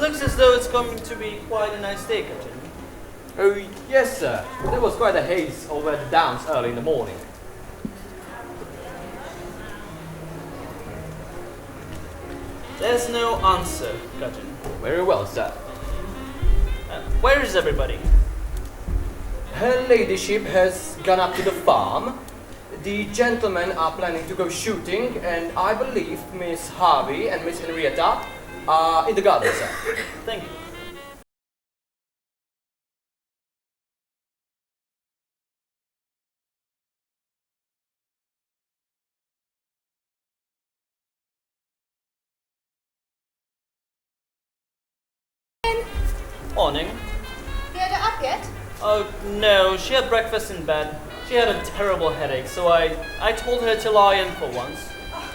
looks as though it's going to be quite a nice day, Captain. Oh, yes, sir. There was quite a haze over the downs early in the morning. There's no answer, Captain. Very well, sir. Where is everybody? Her ladyship has gone up to the farm. The gentlemen are planning to go shooting, and I believe Miss Harvey and Miss Henrietta are in the garden, sir. Thank you. Morning. You had it up yet? Oh, no, she had breakfast in bed. She had a terrible headache, so I told her to lie in for once. Oh,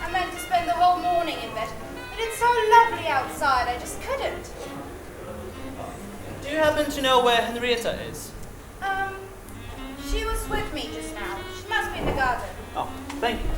I meant to spend the whole morning in bed, but it's so lovely outside, I just couldn't. Do you happen to know where Henrietta is? She was with me just now. She must be in the garden. Oh, thank you.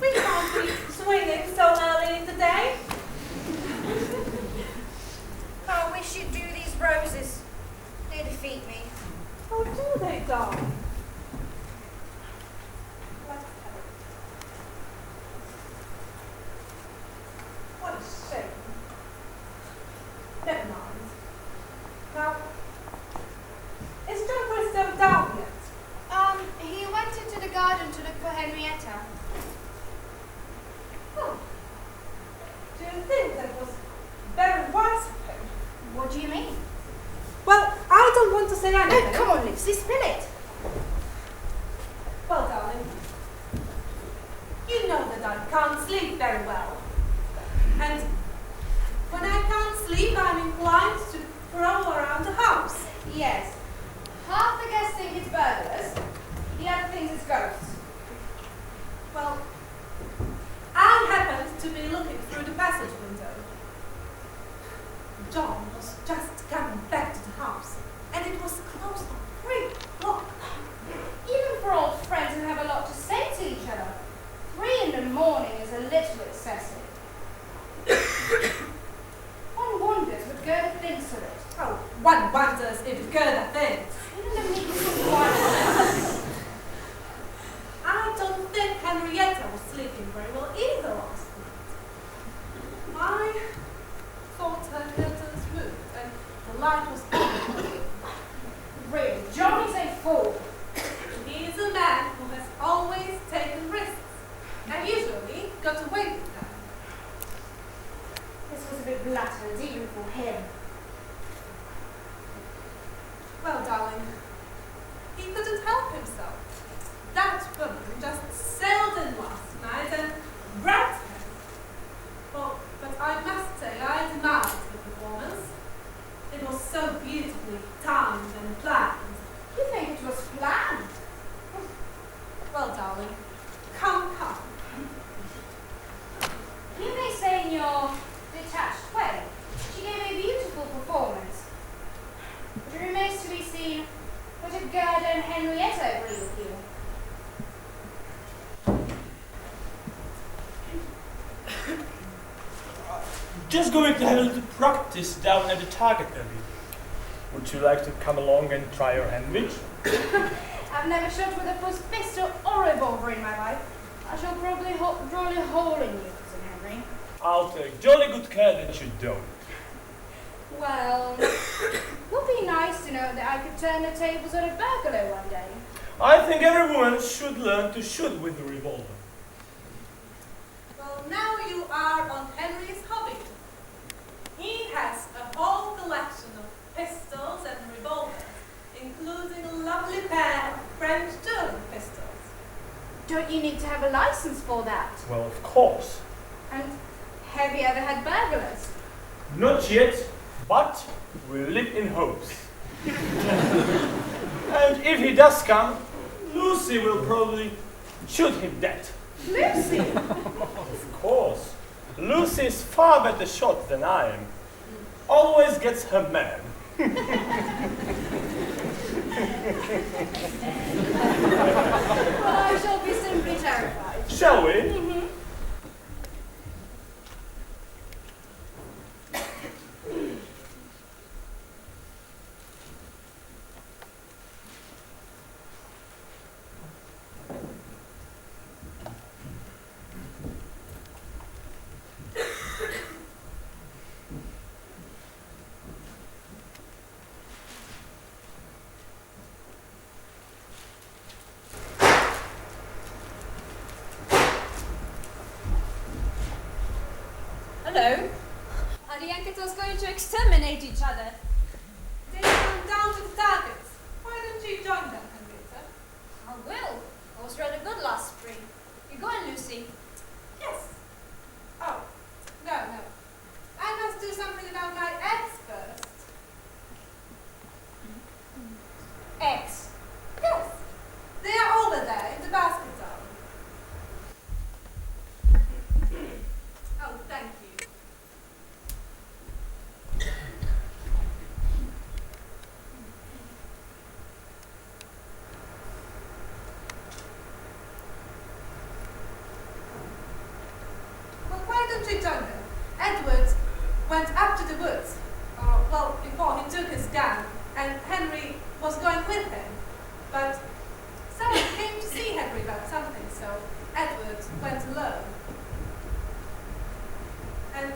We can't be swinging so early in the day. I wish you'd do these roses. They defeat me. Oh, do they, darling? Let's have it. What a shame. Never mind. Now, is John Bristow down yet? He went into the garden to look for Henrietta. Oh. Do you think that was very wise of him? What do you mean? Well, I don't want to say anything. No, come on, Lucy, spill it. Well, darling, you know that I can't sleep very well. And when I can't sleep, I'm inclined to prowl around the house. Yes. Half the guests think it's burglars, the other thinks it's ghosts. Well, I happened to be looking through the passage window. John was just coming back to the house, and it was close on 3 o'clock. Even for old friends who have a lot to say to each other, 3 in the morning is a little excessive. One wonders what Gerda thinks of it. Oh, one wonders if Gerda thinks. Even the meekest of wives. I don't think Henrietta was sleeping very well either last night. I thought her curtains moved and the light was on. Really, Johnny's a fool. He is a man who has always taken risks and usually got away with them. This was a bit blatant, even for him. Well, darling, he couldn't help himself. That woman just sailed in last night and grabbed him. Well, but I must say I admired the performance. It was so beautifully timed and planned. You think it was planned? Well, darling, come. You may say in your detached way, she gave a beautiful performance. But it remains to be seen whether Gerda and Henrietta agree with you. Just going to have a little practice down at the target area. Would you like to come along and try your hand, Mitch? I've never shot with a pistol or a revolver in my life. I shall probably draw a hole in you, Sir Henry. I'll take jolly good care that you don't. Well, it would be nice to know that I could turn the tables on a burglar one day. I think every woman should learn to shoot with a revolver. Well, now you are on Henry's hobby. He has a whole collection of pistols and revolvers, including a lovely pair of French German pistols. Don't you need to have a license for that? Well, of course. And have you ever had burglars? Not yet, but we live in hopes. And if he does come, Lucy will probably Shoot him dead. Lucy! Of course. Lucy is far better shot than I am. Always gets her man. Well, I shall be simply terrified. Shall we? Mm-hmm. Hello? Are the Yanketos going to exterminate each other? They've gone down to the targets. Why don't you join them, Henrietta? I will. I was rather good last spring. You going, Lucy? Yes. Oh, no. I must do something about my eggs first. Eggs. Yes. They are over there in the basket, darling. Oh, thank you. Well, why don't you join them? Edward went up to the woods, well, before he took his gun, and Henry was going with him. But someone came to see Henry about something, so Edward went alone. And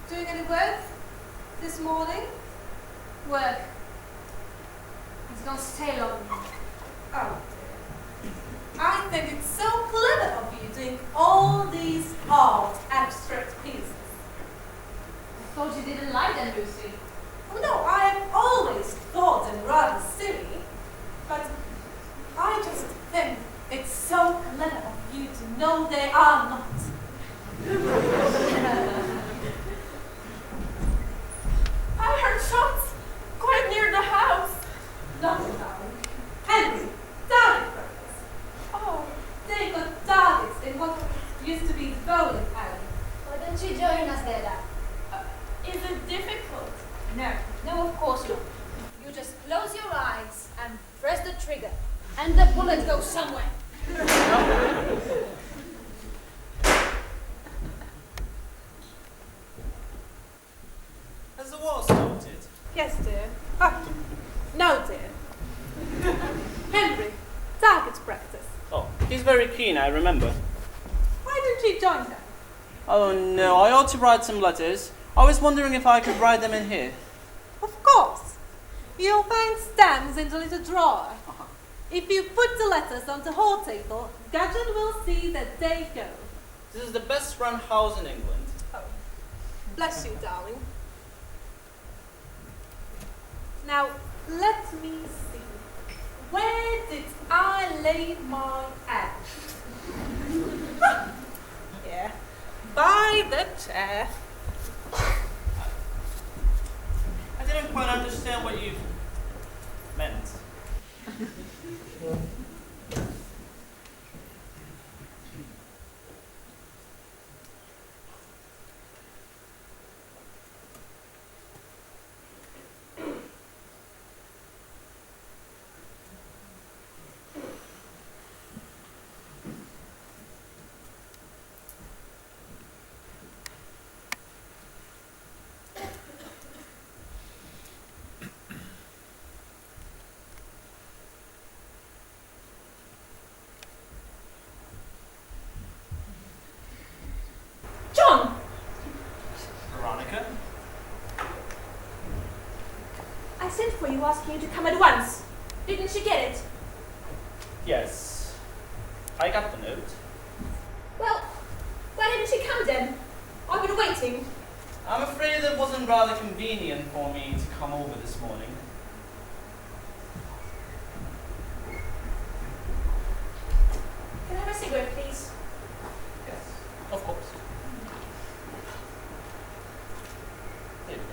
doing any work this morning? Work. It's gonna stay long. Oh dear. I think it's so clever of you doing all these odd, abstract pieces. I thought you didn't like them, Lucy. Oh no, I have always thought them rather silly, but I just think it's so clever of you to know they are not. I heard shots quite near the house. Not darling. Henry, target practice. Oh, they got targets in what used to be the bowling alley. Why don't you join us there, Dad? Is it difficult? No, of course not. You just close your eyes and press the trigger, and the bullet goes somewhere. Has the war started? Yes, dear. No, dear. Henry, target practice. Oh, he's very keen, I remember. Why don't you join them? Oh no, I ought to write some letters. I was wondering if I could write them in here. Of course. You'll find stamps in the little drawer. If you put the letters on the hall table, Gudgeon will see that they go. This is the best run house in England. Oh, bless you, darling. Now, let me see. Where did I lay my eggs? Yeah, by the chair. I didn't quite understand what you meant. John! Veronica? I sent for you asking you to come at once. Didn't you get it? Yes. I got the note. Well, why didn't you come then? I've been waiting. I'm afraid it wasn't rather convenient for me to come over this morning. Can I have a cigarette, please? Yes, of course. Here we go.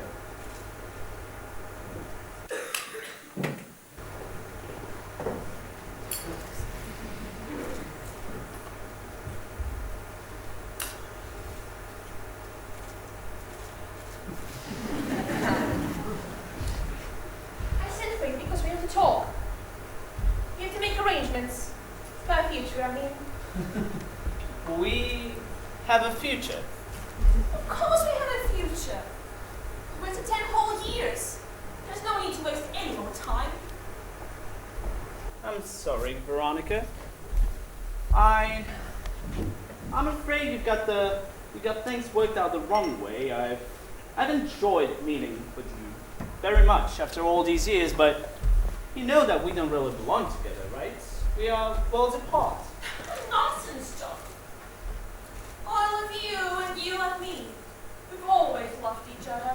We have a future. Of course we have a future. We're to 10 whole years. There's no need to waste any more time. I'm sorry, Veronica. I'm afraid you got things worked out the wrong way. I've enjoyed meeting with you very much after all these years, but you know that we don't really belong together, right? We are worlds apart. Nonsense, John. I love you and you love me. We've always loved each other.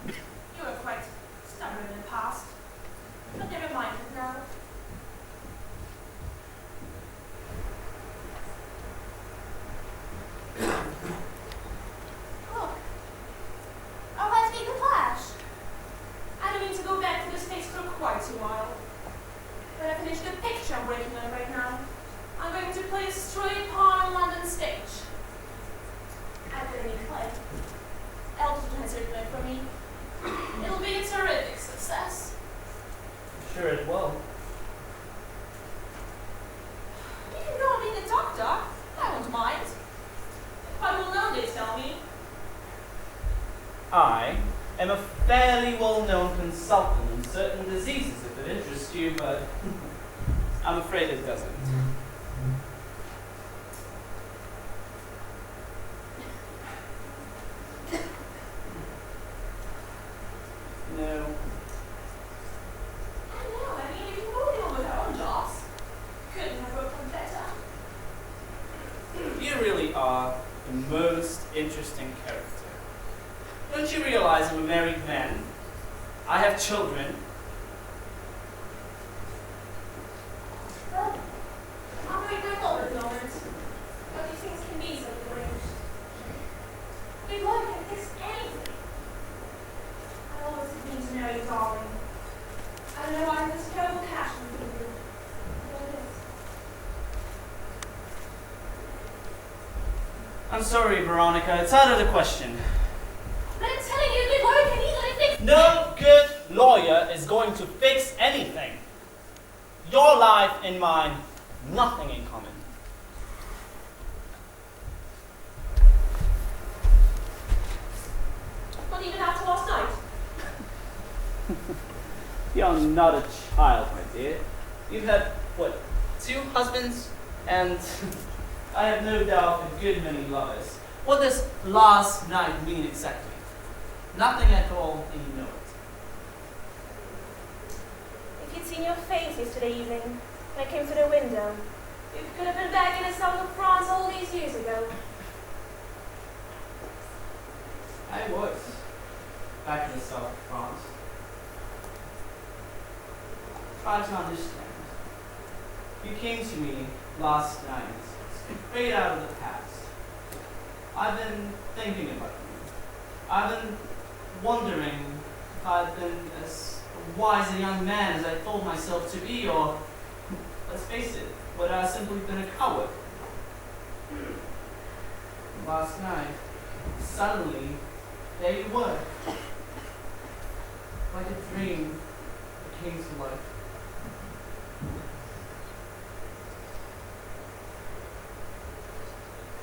You were quite stubborn in the past, but never mind it now. Look, our lives need to clash. I don't mean to go back to this place for quite a while. But I finished the picture I'm working on right now. I'm going to play a straight part on London stage. I've got any play. Elton has written it for me. It'll be a terrific success. Sure it will. You can go on being a doctor. I won't mind. If I will know, they tell me. I am a fairly well-known consultant in certain diseases, if it interests you, but I'm afraid it doesn't. No. I know. I mean, you can go deal with our own jobs. Couldn't have worked on better. You really are the most interesting character. Don't you realize I'm a married man? I have children. Well, I'm very grateful at the moment. But these things can be easily arranged. Big love can fix anything. I always need to know you, darling. I don't know why this terrible passion for you. But it is. I'm sorry, Veronica. It's out of the question. But I'm telling you, good lawyer can easily fix. No good lawyer is going to fix anything. Your life and mine, nothing in common. Not even after last night. You're not a child, my dear. You've had, what, 2 husbands? And I have no doubt a good many lovers. What does last night mean exactly? Nothing at all, and you know it. If you'd seen your face yesterday evening when I came through the window, you could have been back in the south of France all these years ago. I was back in the south of France. Try to understand. You came to me last night, straight out of the past. I've been thinking about you. I've been wondering if I've been as wise a young man as I thought myself to be, or, let's face it, whether I've simply been a coward. Last night, suddenly, there you were. Like a dream that came to life.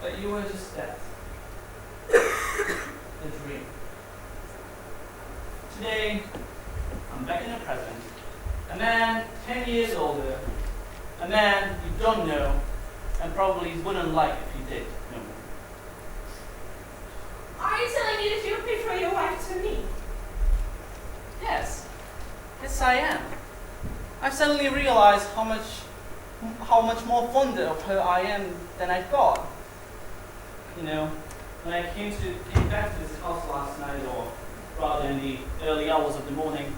But you were just that. A dream. Today, I'm back in the present. A man 10 years older. A man you don't know and probably wouldn't like if you did know more. Are you telling me that you prefer your wife to me? Yes. Yes, I am. I've suddenly realized how much more fonder of her I am than I thought. You know, when I came back to this house last night, or rather in the early hours of the morning,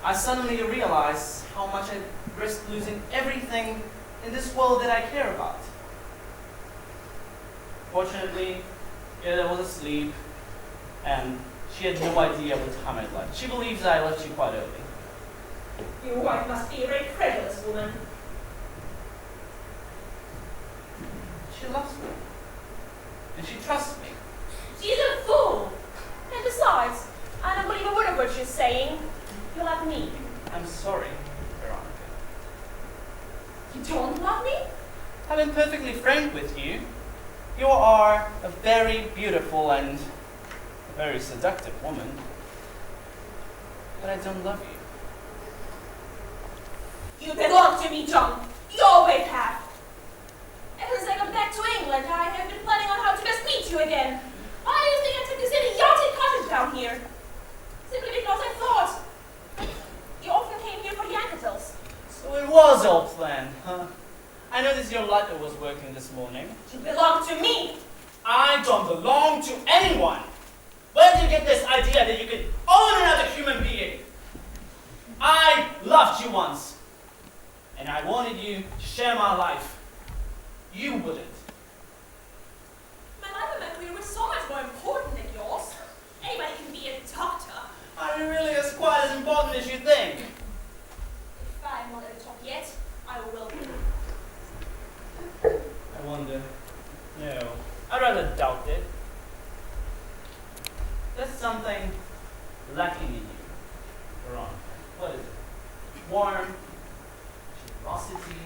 I suddenly realized how much I risked losing everything in this world that I care about. Fortunately, Ada was asleep, and she had no idea what time I'd left. She believes I left you quite early. Your wife must be a very credulous woman. She loves me. And she trusts me. She's a fool. And besides, I don't believe a word of what she's saying. You love me. I'm sorry, Veronica. You don't love me? I've been perfectly frank with you. You are a very beautiful and very seductive woman, but I don't love you. You belong to me, John. You always have. Ever since I got back to England, I have been planning on how to best meet you again. I used to get to visit a yachty cottage down here. Simply because I thought you often came here for Yankatels. So it was all planned, huh? I noticed your letter was working this morning. You belong to me. I don't belong to anyone. Where did you get this idea that you could own another human being? I loved you once, and I wanted you to share my life. You wouldn't. My life and my career was so much more important than yours. Anybody can be a doctor. Are you really quite as important as you think? If I'm not at the top yet, I will be. I wonder. No, I'd rather doubt it. There's something lacking in you, Veronica. What is it? Warm, generosity.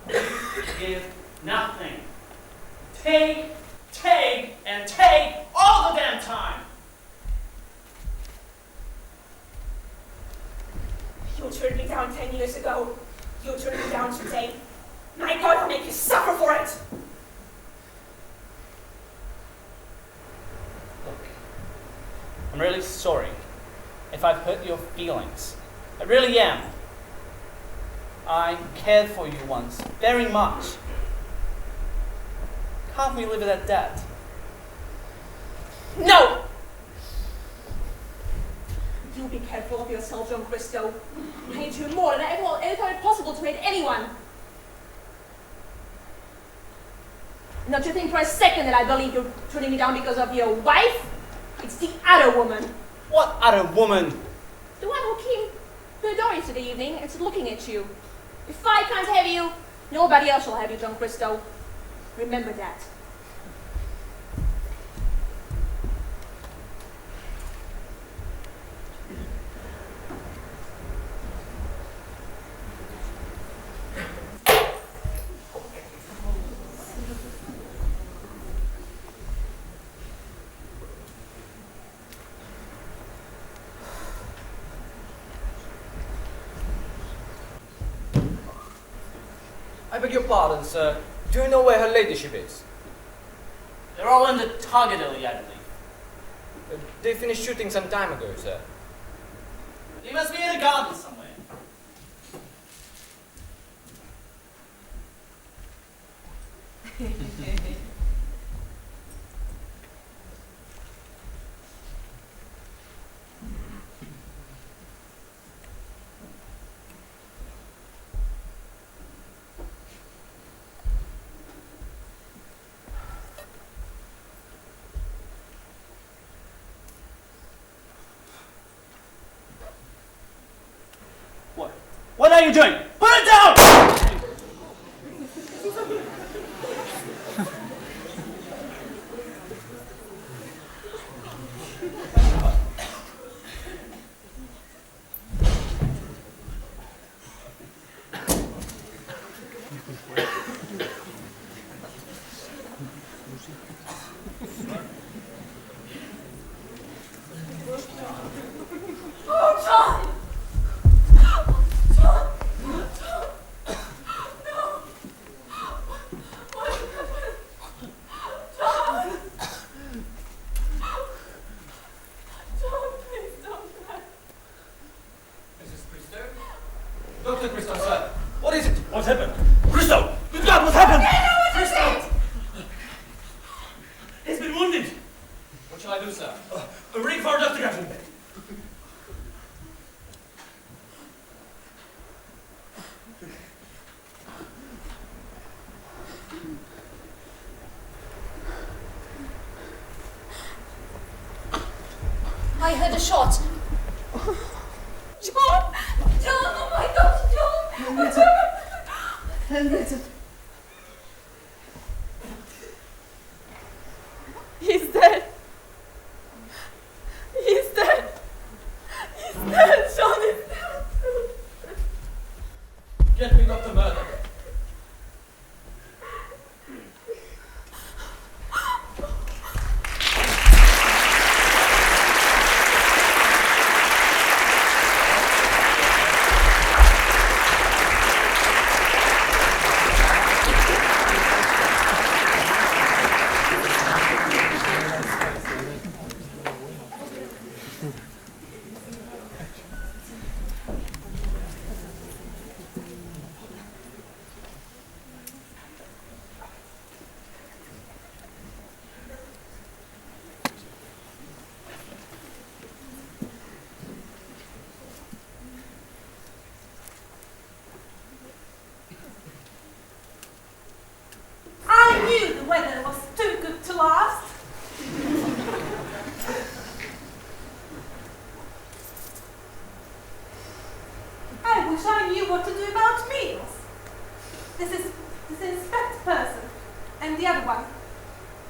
You give nothing. Take, and take all the damn time. You turned me down 10 years ago. You turned me down today. My God, I'll make you suffer for it. Look, I'm really sorry if I've hurt your feelings. I really am. I cared for you once, very much. Can't we live it at that? No! You be careful of yourself, John Christo. I hate you more than I ever thought it possible to hate anyone. Not to think for a second that I believe you're turning me down because of your wife. It's the other woman. What other woman? The one who came to the door yesterday evening and stood looking at you. If I can't have you, nobody else will have you, John Christo. Remember that. I beg your pardon, sir. Do you know where her ladyship is? They're all in the target area, I believe. They finished shooting some time ago, sir. They must be in a garden somewhere. What are you doing? Put it down! Oh, John! Dr. Christo, sir. What is it? What's happened? Christo! Good God, what's happened? Christo! He's been wounded. What shall I do, sir? Ring for a doctor, Captain. I heard a shot. John! John! Oh my God, John! Henrietta. He's dead. He's dead. He's dead. John is dead. Get me Dr. Murdoch.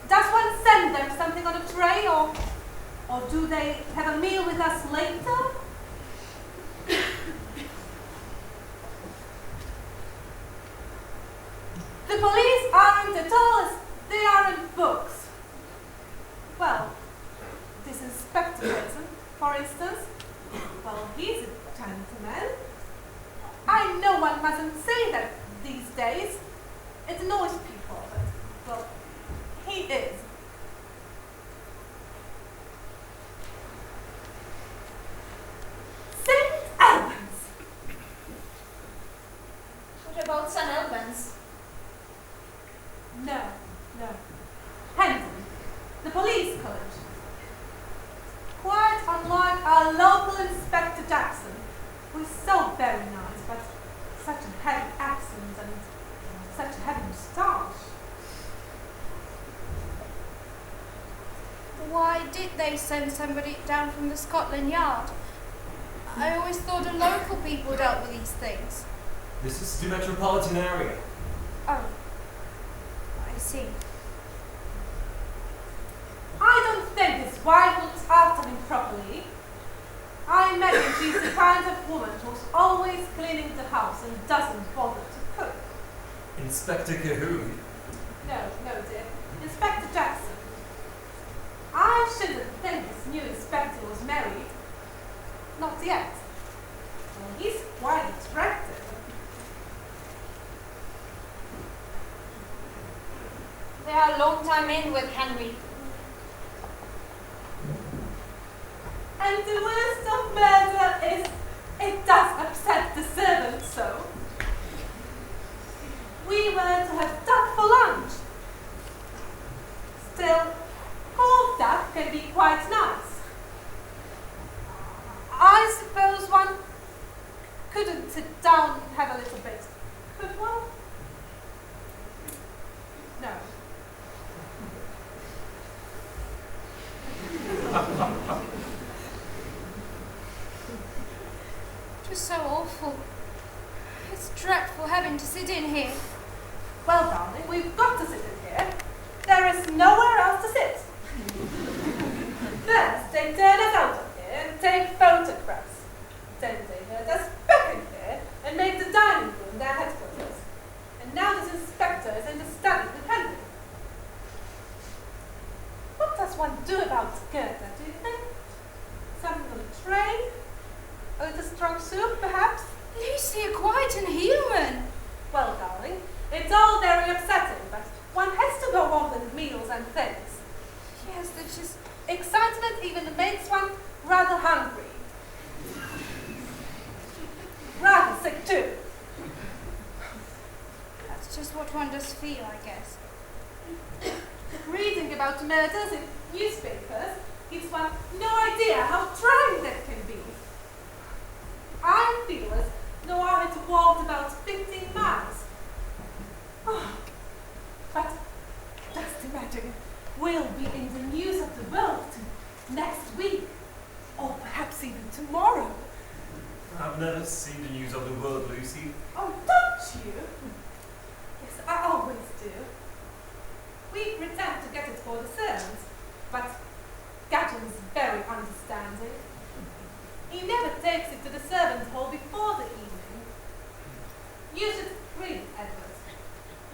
Does one send them something on a tray, or do they have a meal with us later? The police aren't at all as they are in books. Well, this Inspector Wilson, for instance, well, he's a gentleman. I know one mustn't say that these days. It annoys people, but, well, he is. St. Albans! What about St. Albans? No. Hendon, the police college. Quite unlike our local Inspector Jackson, who is so very nice, but such a heavy accent and such a heavy moustache. Why did they send somebody down from the Scotland Yard? I always thought the local people dealt with these things. This is the metropolitan area. Oh, I see. I don't think his wife looks after him properly. I imagine she's the kind of woman who's always cleaning the house and doesn't bother to cook. Inspector Cahoon. No, dear. Inspector Jackson. I shouldn't think this new inspector was married. Not yet. Well, he's quite attractive. They are a long time in with Henry. And the worst of murder is it does upset the servants so. We were to have duck for lunch. Still, cold duck can be quite nice. I suppose one couldn't sit down and have a little bit, could one? No. It was so awful. It's dreadful having to sit in here. Well, darling, we've got to sit in here. There is nowhere else to sit. First, they turn us out of here and take photographs. Then they herd us back in here and make the dining room their headquarters. And now this inspector is in the study with Henry. What does one do about Gerda, do you think? Something on a tray? A little strong soup, perhaps? Lucy, you're quite inhuman. Well, darling, it's all very upsetting, but one has to go on with meals and things. Yes, that's just... Excitement even makes one rather hungry. Rather sick too. That's just what one does feel, I guess. Reading about murders in newspapers gives one no idea how trying that can be. I feel as though I had walked about 15 miles. Oh, but just imagine, we'll be in the news of the world next week, or perhaps even tomorrow. I've never seen the news of the world, Lucy. Oh, don't you? Yes, I always do. We pretend to get it for the servants, but Gadget is very understanding. He never takes it to the servants' hall before the evening. You should read, Edward.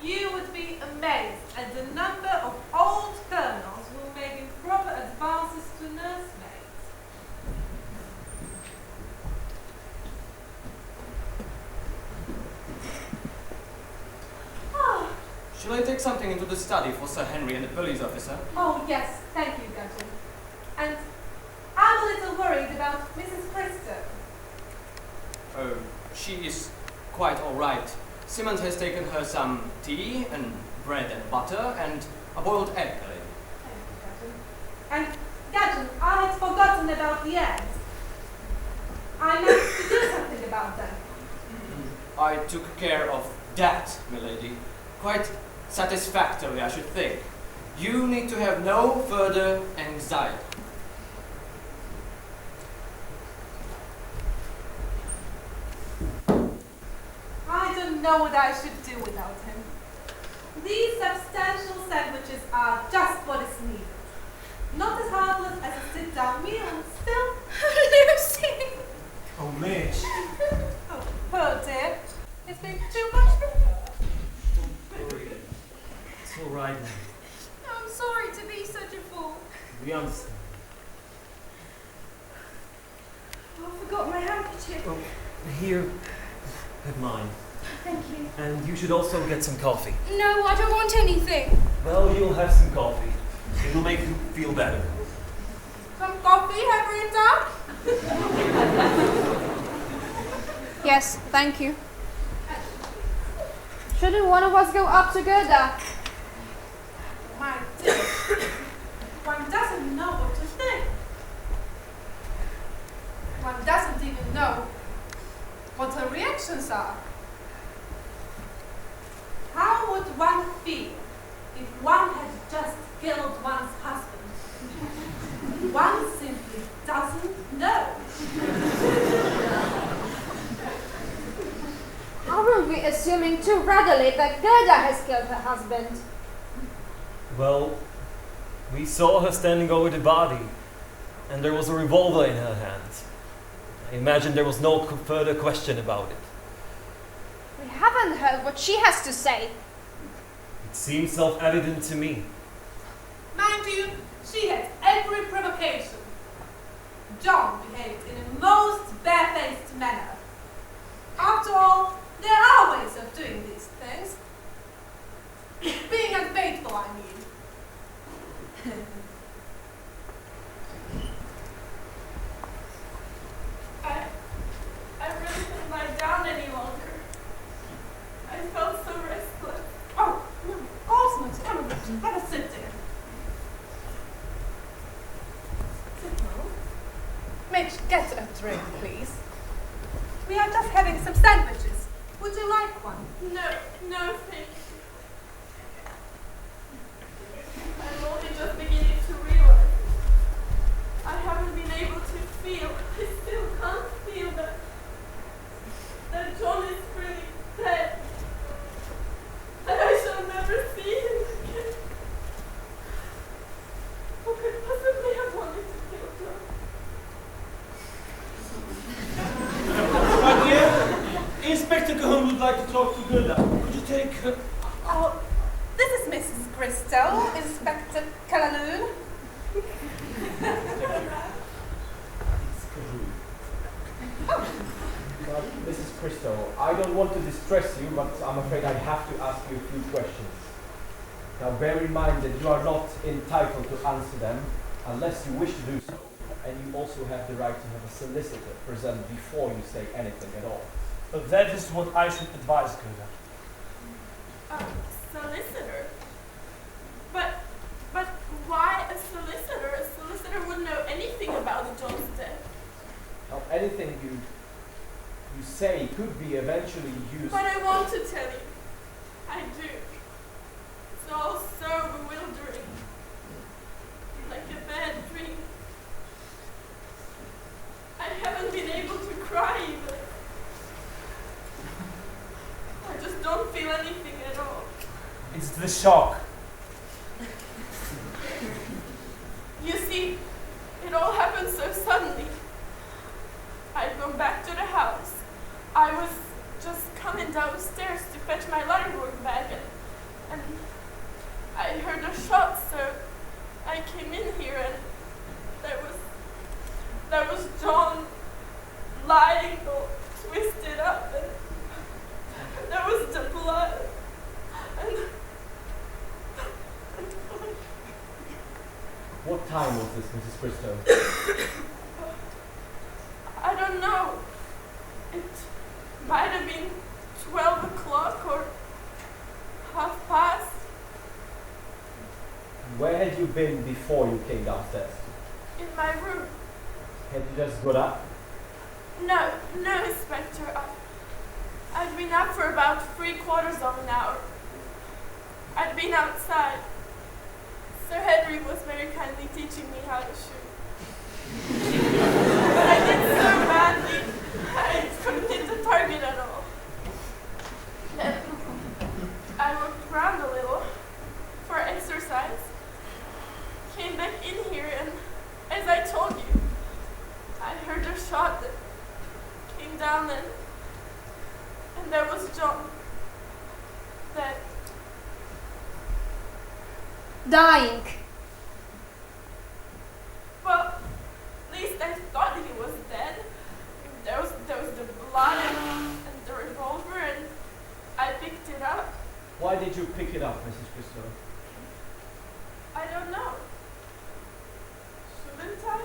You would be amazed at the number of old colonels who make improper advances to nursemaids. Shall I take something into the study for Sir Henry and the police officer? Oh, yes, thank you, Gadget. And I'm a little worried about Mrs. Cristo. Oh, she is quite all right. Simmons has taken her some tea and bread and butter and a boiled egg. Thank you, Gadget. And, Gadget, I had forgotten about the eggs. I meant to do something about them. I took care of that, milady. Quite satisfactorily, I should think. You need to have no further anxiety. I don't know what I should do without him. These substantial sandwiches are just what sit down meal still. Lucy! Oh, Mitch. Oh, poor dear. It's been too much for Worry. It's all right now. I'm sorry to be such a fool. We understand. Oh, I forgot my handkerchief. Well, here, have mine. Thank you. And you should also get some coffee. No, I don't want anything. Well, you'll have some coffee. It will make you feel better. some coffee, Henrietta? Yes, thank you. Shouldn't one of us go up together? My dear, one doesn't know what to think. One doesn't even know what her reactions are. How would one feel if one had just killed one's husband? One simply doesn't know. Aren't we assuming too readily that Gerda has killed her husband? Well, we saw her standing over the body, and there was a revolver in her hand. I imagine there was no further question about it. We haven't heard what she has to say. It seems self-evident to me. Mind you, she had every provocation. John behaved in a most barefaced manner. After all, there are ways of doing these things. Being unfaithful, I mean. I really couldn't lie down any longer. I felt so restless. Oh, no, of course not. Come on, let us sit there. Sit down. Mitch, get a drink, please. We are just having some sandwiches. Would you like one? No, thank you. I'm only just beginning to realize I haven't been able to feel. I still can't feel that John is really dead. That I shall never see him again. Who could possibly have wanted to kill John? My dear, Inspector Cahoon would like to talk to Gerda. Could you take her? Oh, this is Mrs. Crystal, Inspector Calhoun. Mrs. Crystal, I don't want to distress you, but I'm afraid I have to ask you a few questions. Now bear in mind that you are not entitled to answer them unless you wish to do so, and you also have the right to have a solicitor present before you say anything at all. But that is what I should advise Gerda. Solicitor? But why a solicitor? A solicitor wouldn't know anything about John's death. Now anything you say could be eventually used. But I want to tell you. I do. It's all so bewildering. Like a bad dream. I haven't been able to cry even. I just don't feel anything at all. It's the shock. You see, it all happened so suddenly. I'd gone back to the house. I was just coming downstairs to fetch my letterboard bag, and I heard a shot, so I came in here, and there was John lying all twisted up, and there was the blood, and What time was this, Mrs. Crystal? I don't know. It might have been 12 o'clock or past. Where had you been before you came downstairs? In my room. Had you just got up? No, Inspector. I'd been up for about 3/4 of an hour. I'd been outside. Sir Henry was very kindly teaching me how to shoot. But I did so badly, I couldn't hit the target at all. Then I walked around a little for exercise, came back in here, and as I John? Dead. Dying. Well, at least I thought he was dead. There was the blood and the revolver, and I picked it up. Why did you pick it up, Mrs. Christo? I don't know. Shouldn't I?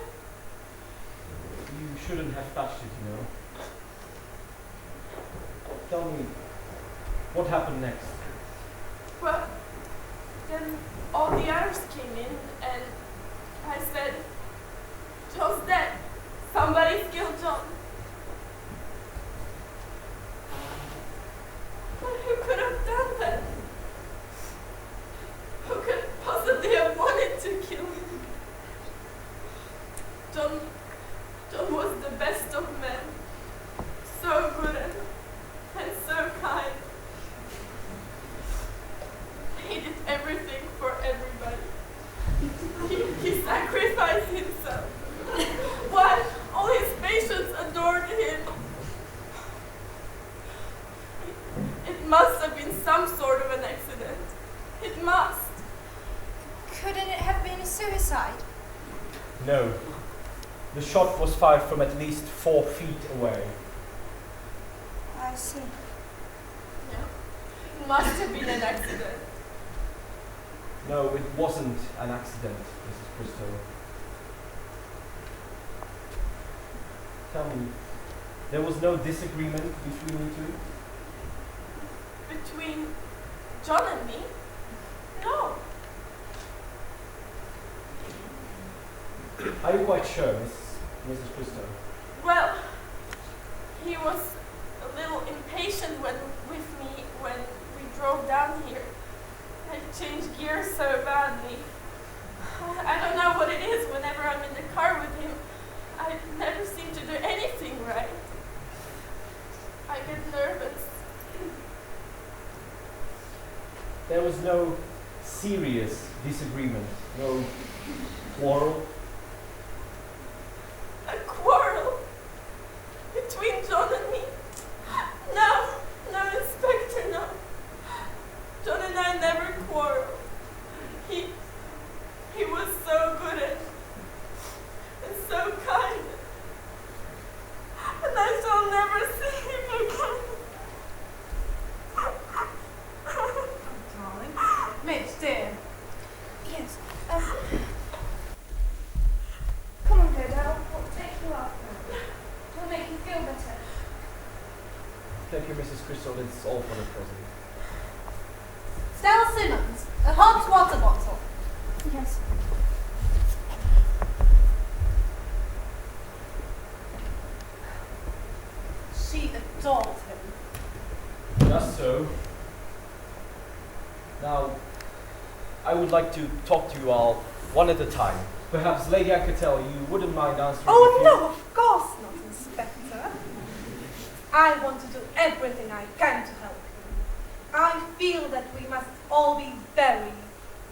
You shouldn't have touched it, you know. Tell me, what happened next? Well, then all the others came in, and I said, John's dead. Somebody's killed John. But who could have done that? Who could possibly have wanted to kill him? John was the best of men. So good and so kind. He did everything for everybody. He sacrificed himself. Why? All his patients adored him. It must have been some sort of an accident. It must. Couldn't it have been a suicide? No. The shot was fired from at least 4 feet away. I see. Yeah. It must have been an accident. No, it wasn't an accident, Mrs. Christo. Tell me, there was no disagreement between you two? Between John and me? No. Are you quite sure, Mrs. Christo? Well, he was a little impatient with me when we drove down here. I changed gears so badly. I don't know what it is whenever I'm in the car with him. I never seem to do anything right. I get nervous. There was no serious disagreement, no quarrel? A quarrel between John and me? No, Inspector, no. John and I never quarreled. He was so good and so kind. And I shall never see him again. Darling. Mitch, dear. Yes. Come on, Dad. I'll take you up. It'll make you feel better. Thank you, Mrs. Christo. That's all for the present. Stella Simmons, a hot water bottle. Yes. She adored him. Just so. Now, I would like to talk to you all one at a time. Perhaps, Lady Anketel, you wouldn't mind answering a Oh Oh, few- no, of course not, Inspector. I want to do everything I can to help you. I feel that we must all be very,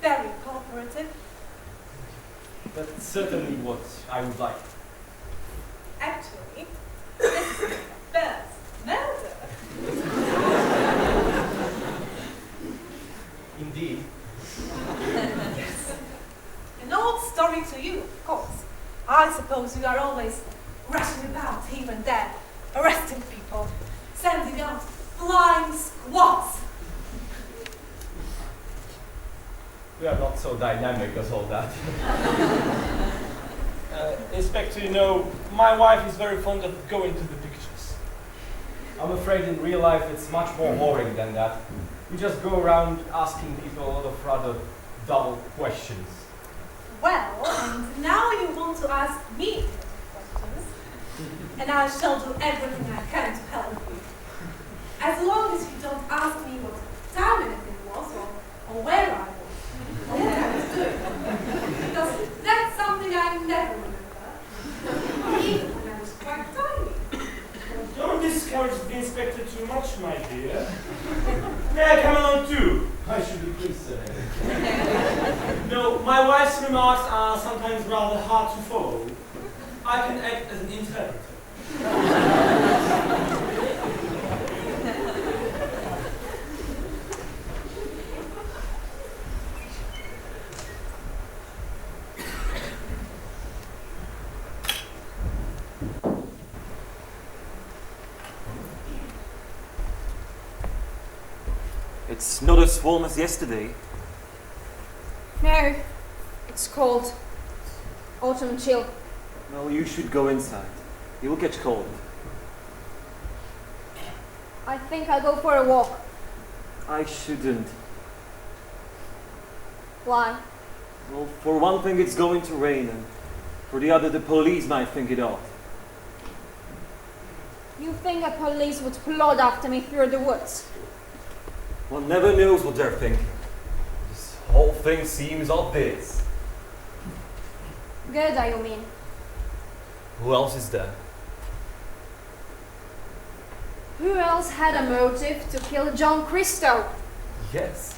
very cooperative. That's certainly what I would like. Actually, this is the first murder. Indeed. Yes. An old story to you, of course. I suppose you are always rushing about here and there, arresting people, sending out flying squads. We are not so dynamic as all that. Inspector, you know, my wife is very fond of going to the pictures. I'm afraid in real life it's much more boring than that. We just go around asking people a lot of rather dull questions. Well, and now you want to ask me questions, and I shall do everything I can to help you. As long as you don't ask me what time anything was, or where I was, or what I was doing. Because that's something I never remember, even when I was quite tiny. Don't discourage the inspector too much, my dear. May I come along too? I should be pleased, sir. No, my wife's remarks are sometimes rather hard to follow. I can act as an interpreter. It's not as warm as yesterday. No, it's cold. Autumn chill. Well, you should go inside. You will catch cold. I think I'll go for a walk. I shouldn't. Why? Well, for one thing, it's going to rain, and for the other, the police might think it odd. You think a police would plod after me through the woods? One never knows what they're thinking. This whole thing seems obvious. Gerda, you mean? Who else is there? Who else had a motive to kill John Christo? Yes.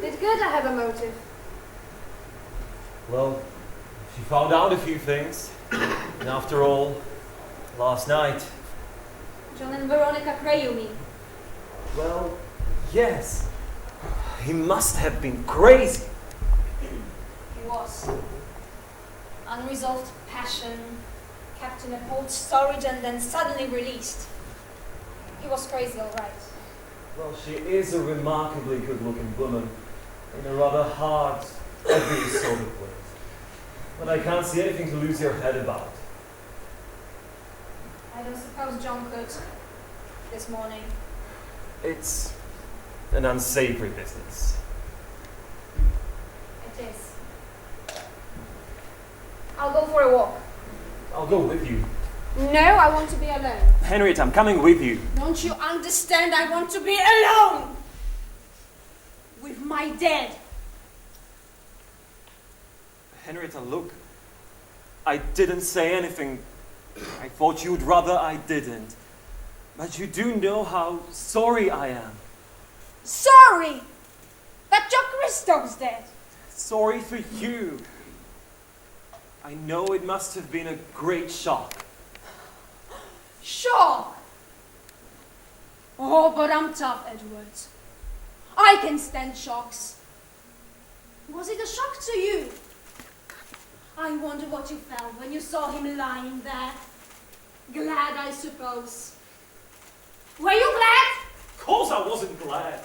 Did Gerda have a motive? Well, she found out a few things. And after all, last night. John and Veronica Cray, you mean? Well, yes. He must have been crazy. He was. Unresolved passion, kept in a cold storage and then suddenly released. He was crazy, all right. Well, she is a remarkably good-looking woman, in a rather hard, obvious sort of way. But I can't see anything to lose your head about. I don't suppose John could this morning. It's an unsavory business. It is. I'll go for a walk. I'll go with you. No, I want to be alone. Henriette, I'm coming with you. Don't you understand? I want to be alone! With my dead. Henrietta, look. I didn't say anything. I thought you'd rather I didn't. But you do know how sorry I am. Sorry! That John Christo's dead. Sorry for you. I know it must have been a great shock. Shock! Oh, but I'm tough, Edward. I can stand shocks. Was it a shock to you? I wonder what you felt when you saw him lying there. Glad, I suppose. Were you glad? Of course I wasn't glad.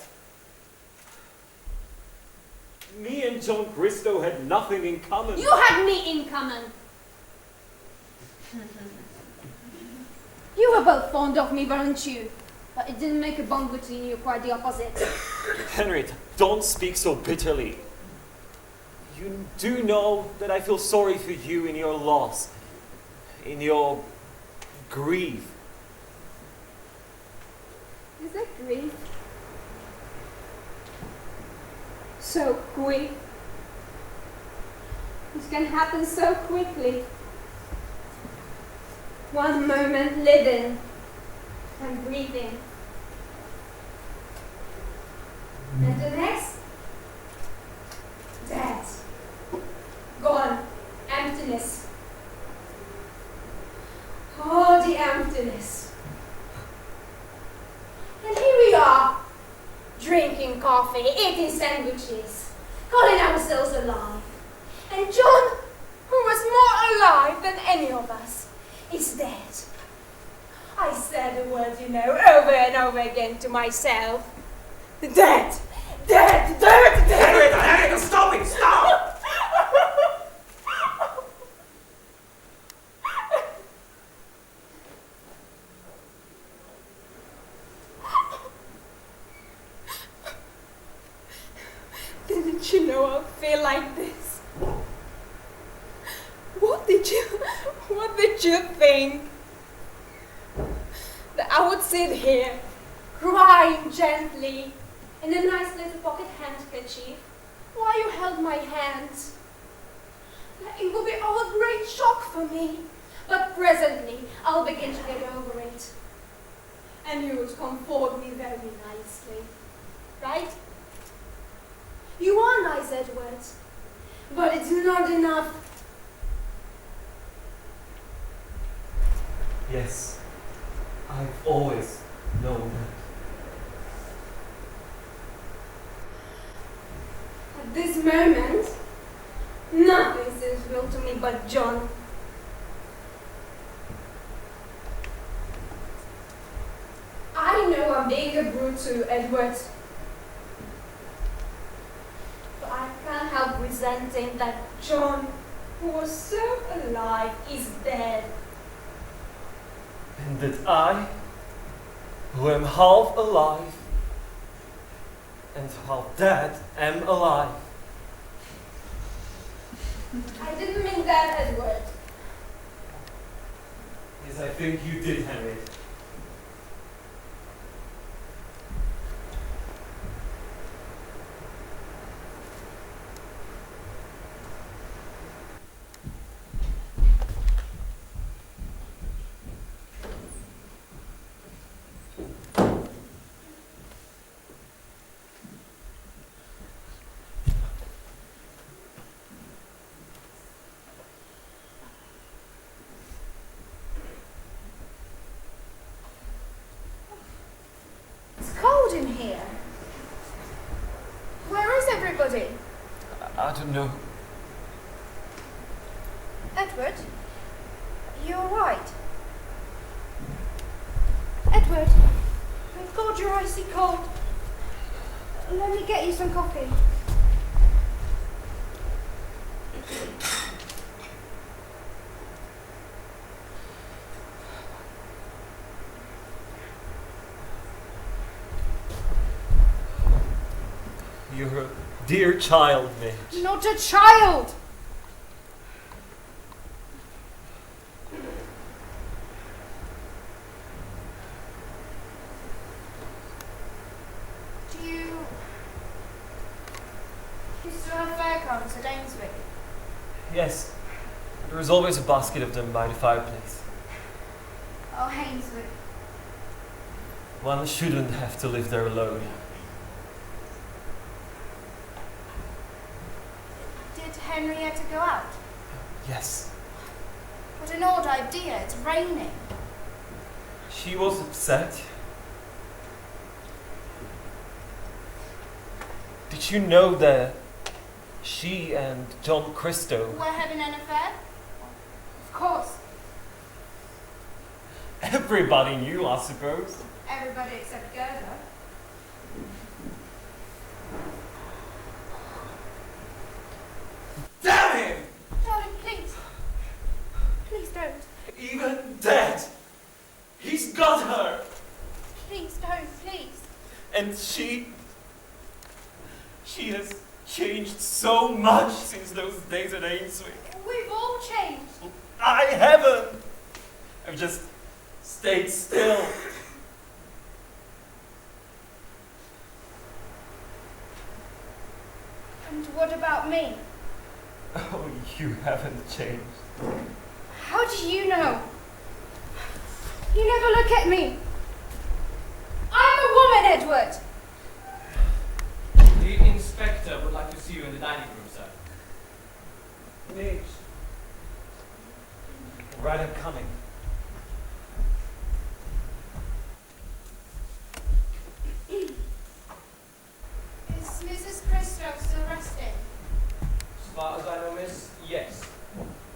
Me and John Christo had nothing in common. You had me in common. You were both fond of me, weren't you? But it didn't make a bond between you, quite the opposite. Henriette, don't speak so bitterly. You do know that I feel sorry for you in your loss, in your grief. Is that grief? So quick. It can happen so quickly. One moment living and breathing. And the next, dead. Gone. Emptiness. Oh, the emptiness. And here we are, drinking coffee, eating sandwiches, calling ourselves alive. And John, who was more alive than any of us, is dead. I said the word, you know, over and over again to myself. Dead, dead, dead, dead. Henriette, stop it, stop! Didn't you know I'd feel like this? What did you think? That I would sit here, crying gently, in a nice little pocket handkerchief, while you held my hand? It would be all a great shock for me, but presently I'll begin to get over it. And you would comfort me very nicely, right? You are nice, Edward, but it's not enough. Yes, I've always known that. At this moment, nothing seems real to me but John. I I'm being a brute to Edward. But I can't help resenting that John, who was so alive, is dead. And that I, who am half alive and half dead, am alive. I didn't mean that, Edward. Yes, I think you did, Henry. It's cold in here. Where is everybody? I don't know. Edward? You alright? Edward? Oh God, you're icy cold. Let me get you some coffee. You're a dear child, Mitch. Not a child! Do you still have fair cones at Ainswick? Yes, there is always a basket of them by the fireplace. Oh, Ainswick. One shouldn't have to live there alone. Did Henrietta go out? Yes, What an odd idea, it's raining. she was upset. Did you know that she and John Christo, We're having an affair? Of course. everybody knew, I suppose. Everybody except Gerda. Damn him! Darling, please. Please don't. Even dead, he's got her. Please don't, please. And she has changed so much since those days at Ainswick. We've all changed. I haven't. I've just stayed still. And what about me? Oh, you haven't changed. How do you know? You never look at me. I'm a woman, Edward. The inspector would like to see you in the dining room, sir. Mitch. Right, I'm coming. Is Mrs. Christo still resting? As far as I know, miss, yes.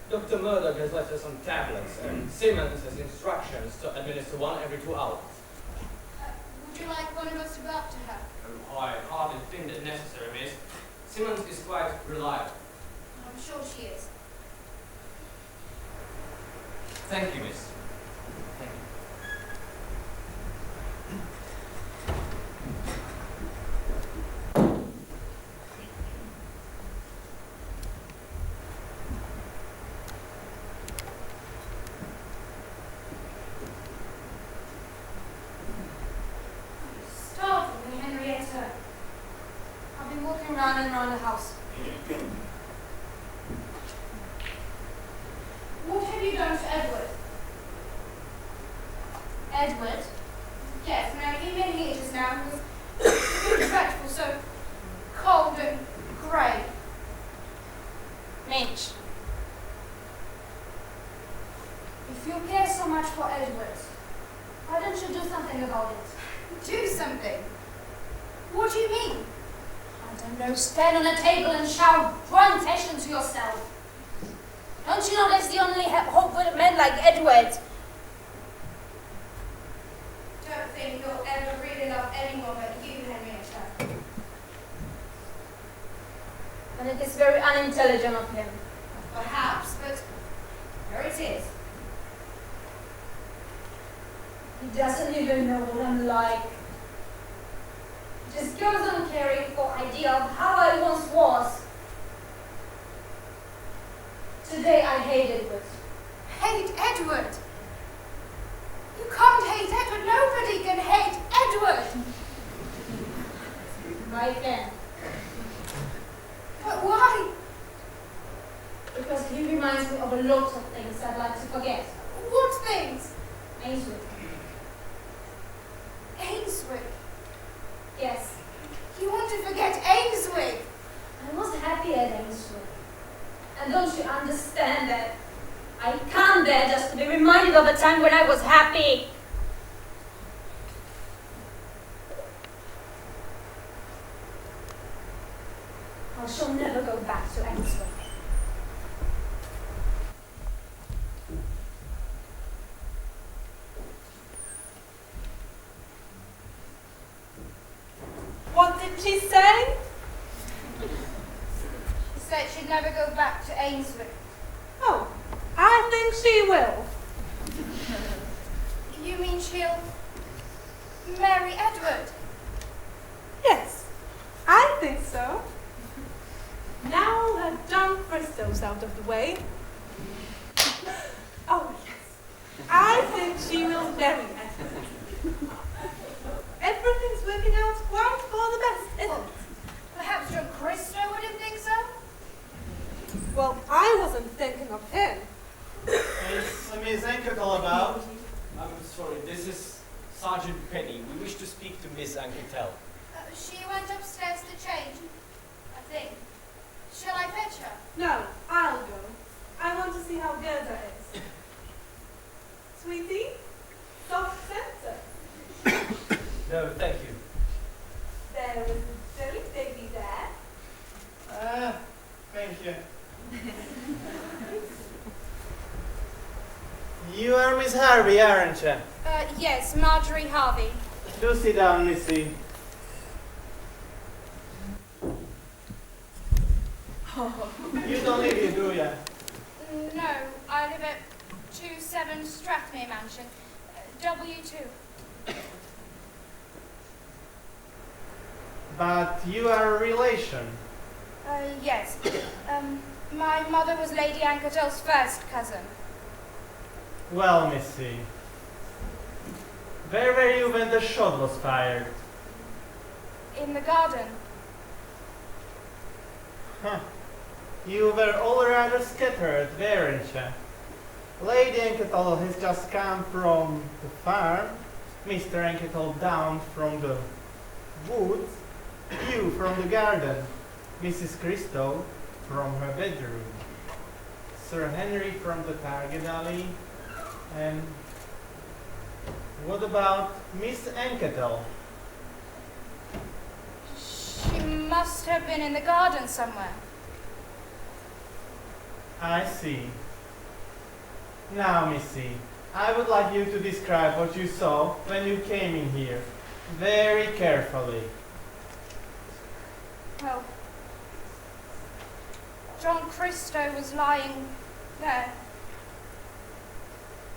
Dr. Murdoch has left her some tablets, and Simmons has instructions to administer one every 2 hours. Would you like one of us to go up to her? Oh, I hardly think that necessary, miss. Simmons is quite reliable. I'm sure she is. Thank you, miss. Thank you. Startled me, Henrietta. I've been walking round and round the house. What have you done to Edward? Edward? Yes, now he came in here just now and was so dreadful, so cold and grey. Mitch. If you care so much for Edward, why don't you do something about it? Do something? What do you mean? I don't know, stand on a table and shout pronunciation to yourself. Don't you know that's the only hope for a man like Edward? Don't think you'll ever read and it is very unintelligent of him. Perhaps, but there it is. He doesn't even know what I'm like. He just goes on caring for idea of how I once was. Today I hate Edward. Hate Edward? You can't hate Edward. Nobody can hate Edward. I can. But why? Because he reminds me of a lot of things I'd like to forget. What things? Ainsworth. Ainswick. Yes, You want to forget Ainswick? I was happy at Ainsworth. And don't you understand that? I come there just to be reminded of a time when I was happy. I shall never go back to Ainsworth. What did she say? She said she'd never go back to Ainswick. Oh, I think she will. You mean she'll marry Edward? Yes, I think so. Now that John Bristow's out of the way. Oh, yes. I think she will marry Edward. Everything's working out quite for the best, isn't it? Perhaps John Christo wouldn't think so? Well, I wasn't thinking of him. Is Miss Anketel about? I'm sorry, this is Sergeant Penny. We wish to speak to Miss Anketel. She went upstairs to change, I think. Shall I fetch her? No, I'll go. I want to see how Gerda is. Sweetie, soft center. No, thank you. There is a jelly baby there. Thank you. You are Miss Harvey, aren't you? Yes, Marjorie Harvey. Do sit down, Missy. You don't live here, do you? No, I live at 27 Strathmere Mansion, W2. But you are a relation. Yes. My mother was Lady Anketel's first cousin. Well, Missy. Where were you when the shot was fired? In the garden. Huh. You were all rather scattered, weren't you? Lady Anketel has just come from the farm, Mr. Anketel down from the woods, you from the garden, Mrs. Christo from her bedroom, Sir Henry from the target alley, and what about Miss Anketel? She must have been in the garden somewhere. I see. Now, Missy, I would like you to describe what you saw when you came in here, very carefully. Well, John Christo was lying there.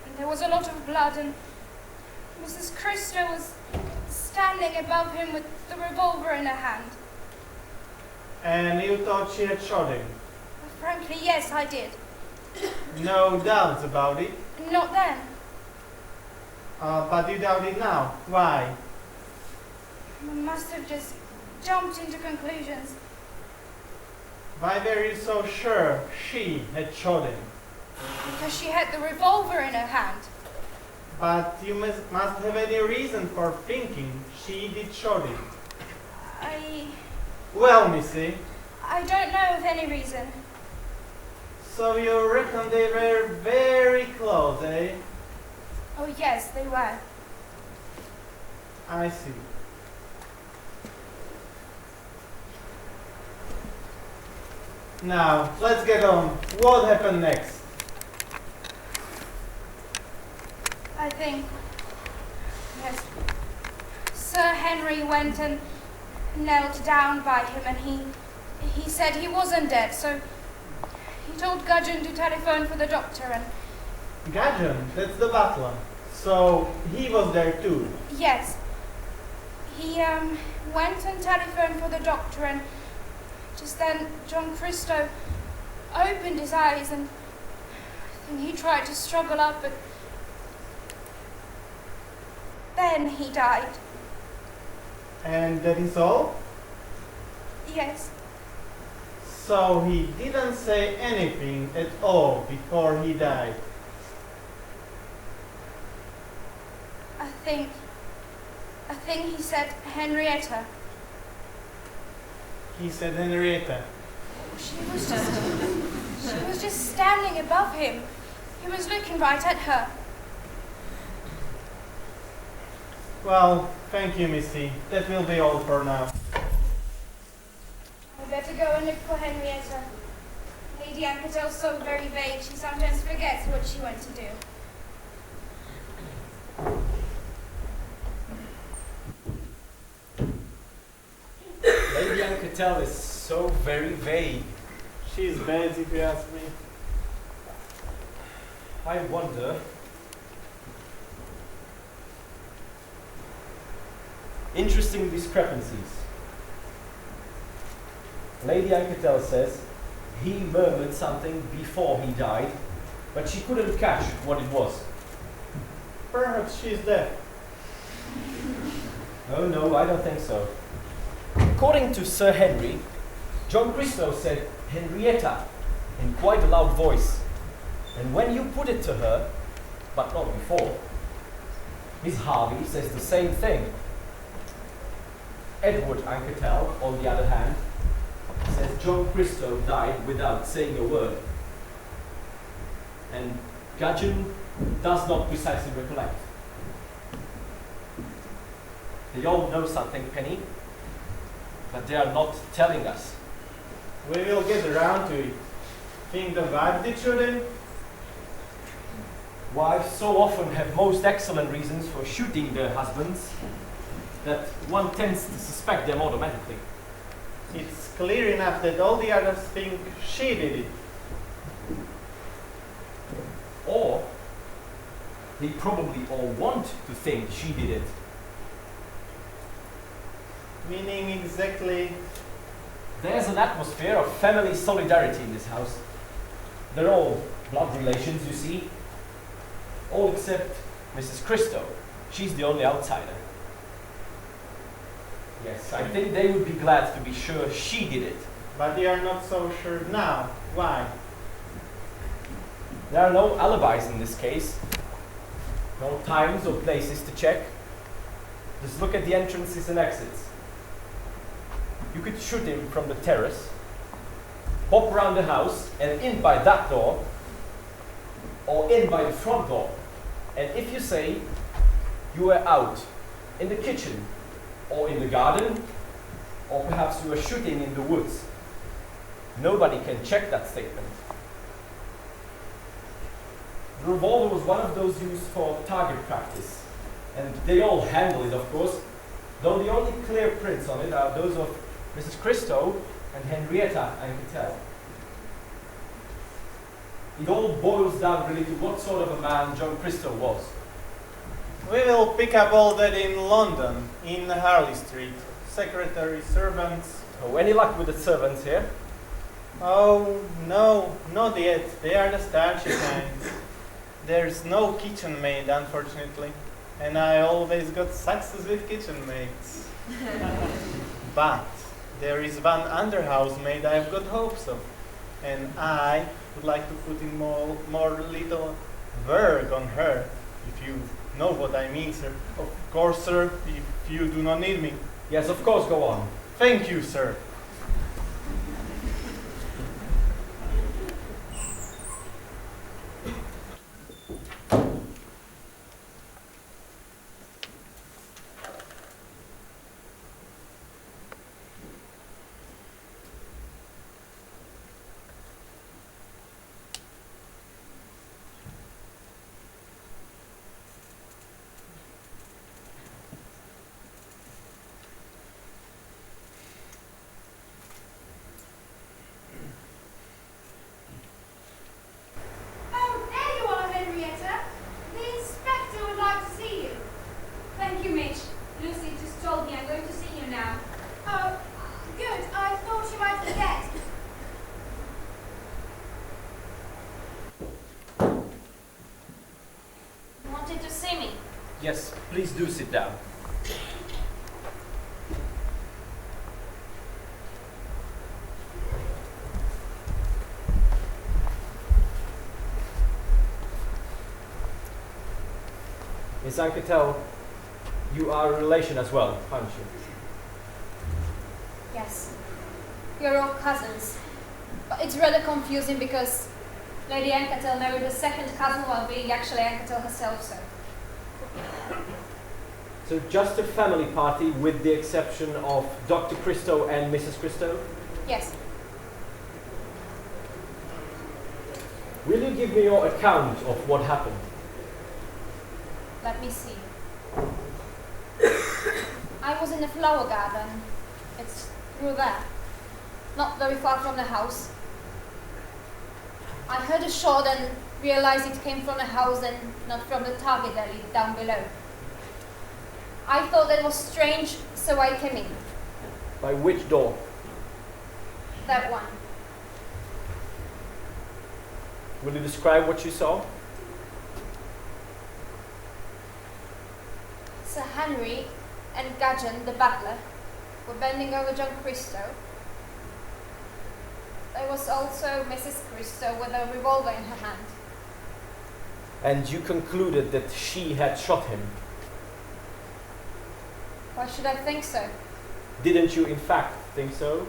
And there was a lot of blood, and Mrs. Christo was standing above him with the revolver in her hand. And you thought she had shot him? Frankly, yes, I did. No doubts about it. Not then. But you doubt it now. Why? I must have just jumped into conclusions. Why were you so sure she had shot him? Because she had the revolver in her hand. But you must have any reason for thinking she did shot him. Well, Missy. I don't know of any reason. So you reckon they were very close, eh? Oh yes, they were. I see. Now, let's get on. What happened next? I think, yes, Sir Henry went and knelt down by him, and He said he wasn't dead, so he told Gudgeon to telephone for the doctor and... Gudgeon, that's the butler. So he was there too. Yes. He went and telephoned for the doctor, and just then John Christo opened his eyes, and I think he tried to struggle up, but then he died. And that is all? Yes. So he didn't say anything at all before he died. I think he said Henrietta. He said Henrietta. She was just standing above him. He was looking right at her. Well, thank you, Missy. That will be all for now. I better go and look for Henrietta. Lady Anketel's so very vague, she sometimes forgets what she went to do. Lady Anketel is so very vague. She's bad, if you ask me. I wonder. Interesting discrepancies. Lady Anketel says he murmured something before he died, but she couldn't catch what it was. Perhaps she's deaf. Oh no, I don't think so. According to Sir Henry, John Christo said Henrietta in quite a loud voice, and when you put it to her, but not before, Miss Harvey says the same thing. Edward Anketel, on the other hand, says John Christo died without saying a word. And Gudgeon does not precisely recollect. They all know something, Penny, but they are not telling us. We will get around to it. Think the wife did shoot him? Wives so often have most excellent reasons for shooting their husbands that one tends to suspect them automatically. It's clear enough that all the others think she did it. Or they probably all want to think she did it. Meaning exactly... There's an atmosphere of family solidarity in this house. They're all blood relations, you see. All except Mrs. Christo. She's the only outsider. Yes, I think they would be glad to be sure she did it. But they are not so sure now. Why? There are no alibis in this case. No times or places to check. Just look at the entrances and exits. You could shoot him from the terrace, pop around the house and in by that door, or in by the front door. And if you say you were out in the kitchen, or in the garden, or perhaps you were shooting in the woods, nobody can check that statement. The revolver was one of those used for target practice, and they all handle it, of course, though the only clear prints on it are those of Mrs. Christo and Henrietta Anketel. It all boils down really to what sort of a man John Christo was. We will pick up all that in London, in Harley Street. Secretary, servants. Oh, any luck with the servants here? Oh, no, not yet. They are the starchy kind. There's no kitchen maid, unfortunately. And I always got success with kitchen maids. But there is one under housemaid I've got hopes of. And I would like to put in more little work on her, if you know what I mean, sir. Of course, sir, if you do not need me. Yes, of course, go on. Thank you, sir. Yes, please do sit down. Miss Anketel, you are a relation as well, aren't you? Yes. You're all cousins. But it's rather confusing because Lady Anketel married her second cousin while being actually Anketel herself, so. So just a family party with the exception of Dr. Christo and Mrs. Christo? Yes. Will you give me your account of what happened? Let me see. I was in the flower garden. It's through there. Not very far from the house. I heard a shot and realized it came from the house and not from the target alley down below. I thought that was strange, so I came in. By which door? That one. Will you describe what you saw? Sir Henry and Gudgeon, the butler, were bending over John Christo. There was also Mrs. Christo with a revolver in her hand. And you concluded that she had shot him. Why should I think so? Didn't you in fact think so?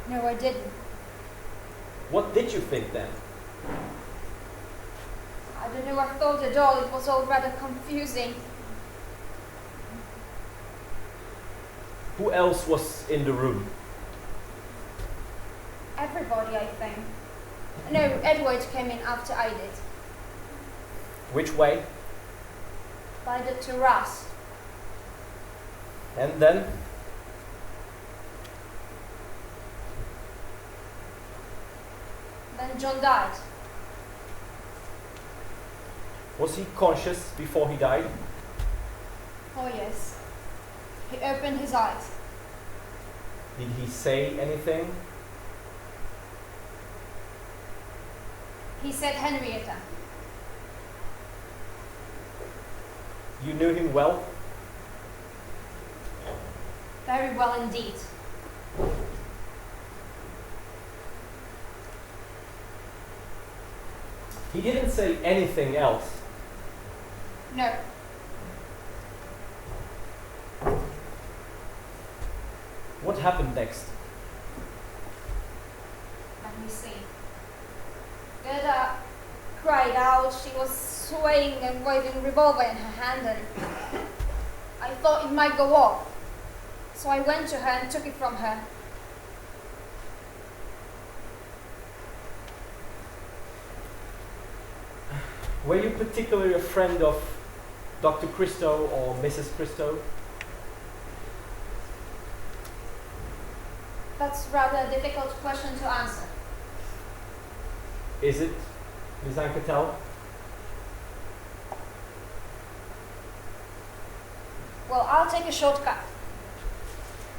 No, I didn't. What did you think then? I don't know, I thought at all. It was all rather confusing. Who else was in the room? Everybody, I think. No, Edward came in after I did. Which way? By the terrace. And then? Then John died. Was he conscious before he died? Oh yes. He opened his eyes. Did he say anything? He said Henrietta. You knew him well? Very well indeed. He didn't say anything else. No. What happened next? Let me see. Gerda cried out. She was swaying and waving a revolver in her hand, and I thought it might go off. So I went to her and took it from her. Were you particularly a friend of Dr. Christo or Mrs. Christo? That's rather a difficult question to answer. Is it, Ms. Anketel? Well, I'll take a shortcut.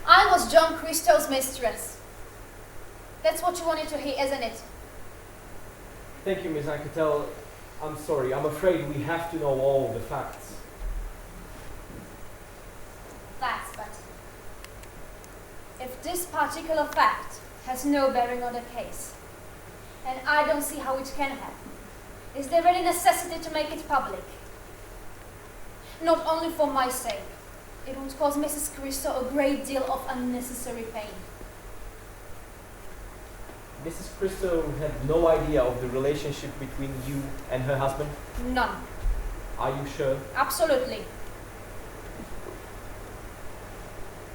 I was John Christo's mistress. That's what you wanted to hear, isn't it? Thank you, Ms. Anketel. I'm sorry, I'm afraid we have to know all the facts. Facts, but if this particular fact has no bearing on the case, and I don't see how it can have, is there any necessity to make it public? Not only for my sake, it would cause Mrs. Christo a great deal of unnecessary pain. Mrs. Christo had no idea of the relationship between you and her husband? None. Are you sure? Absolutely.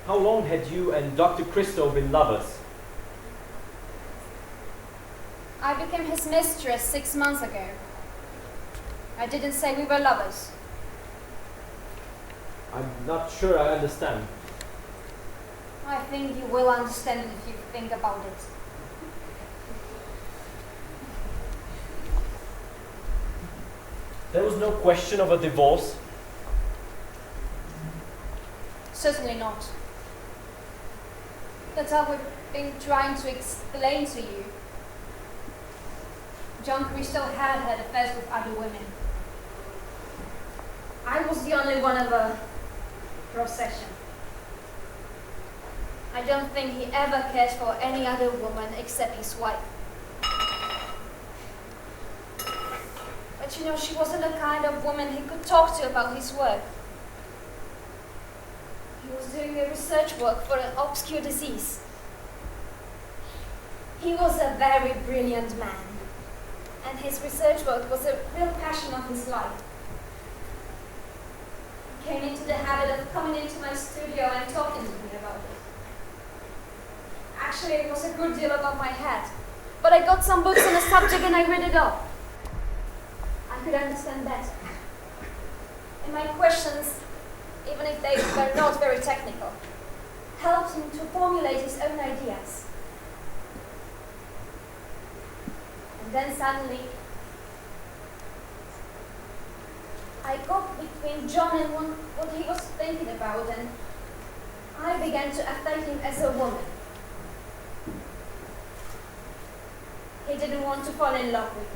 How long had you and Dr. Christo been lovers? I became his mistress 6 months ago. I didn't say we were lovers. I'm not sure I understand. I think you will understand if you think about it. There was no question of a divorce? Certainly not. That's how we've been trying to explain to you. John Christo had had affairs with other women. I was the only one of a procession. I don't think he ever cared for any other woman except his wife. But you know, she wasn't the kind of woman he could talk to about his work. He was doing a research work for an obscure disease. He was a very brilliant man, and his research work was a real passion of his life. He came into the habit of coming into my studio and talking to me about it. Actually, it was a good deal above my head, but I got some books on the subject and I read it all. I could understand better. And my questions, even if they were not very technical, helped him to formulate his own ideas. And then suddenly, I got between John and what he was thinking about, and I began to affect him as a woman. He didn't want to fall in love with me.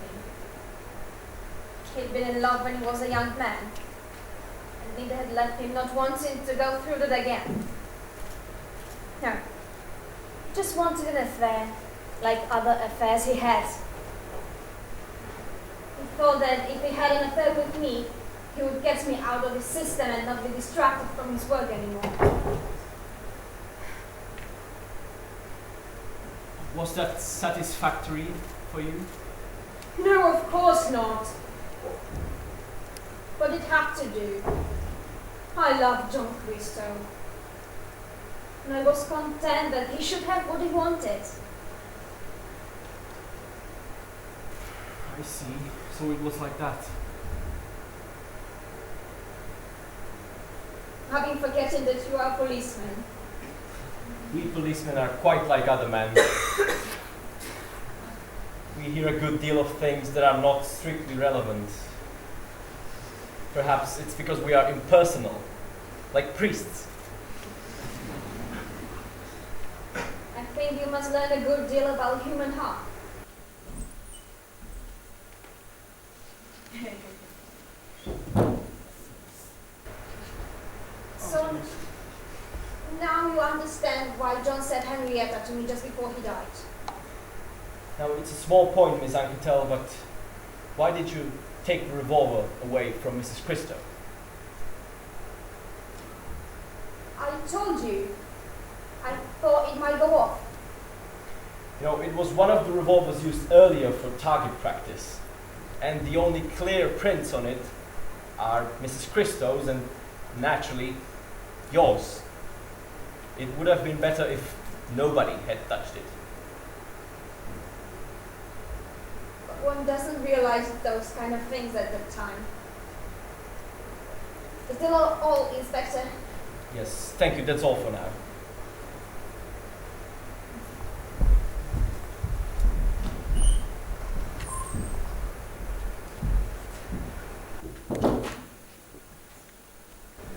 He'd been in love when he was a young man, and neither had left him not wanting to go through it again. No, he just wanted an affair, like other affairs he had. He thought that if he had an affair with me, he would get me out of his system and not be distracted from his work anymore. Was that satisfactory for you? No, of course not. But it had to do. I loved John Christo. And I was content that he should have what he wanted. I see. So it was like that. Having forgotten that you are policemen. We policemen are quite like other men. We hear a good deal of things that are not strictly relevant. Perhaps it's because we are impersonal, like priests. I think you must learn a good deal about human heart. So, now you understand why John said Henrietta to me just before he died. Now, it's a small point, Miss Anketel, but why did you take the revolver away from Mrs. Christo? I told you. I thought it might go off. You know, it was one of the revolvers used earlier for target practice, and the only clear prints on it are Mrs. Christo's and, naturally, yours. It would have been better if nobody had touched it. But one doesn't realize those kind of things at the time. Is that all, Inspector? Yes, thank you, that's all for now.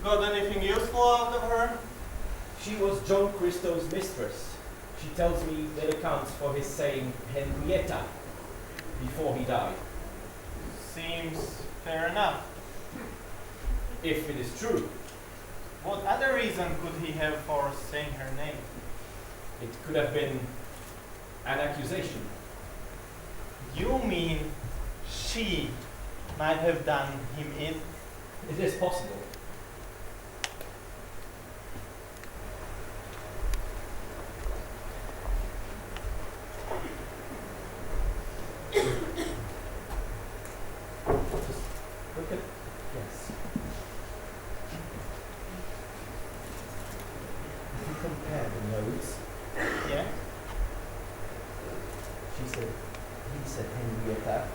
Got anything useful out of her? She was John Christo's mistress. She tells me that accounts for his saying Henrietta before he died. Seems fair enough. If it is true. What other reason could he have for saying her name? It could have been an accusation. You mean she might have done him in? It is possible. Look at, yes. If you compare the notes, Yeah? she said, he said Henrietta.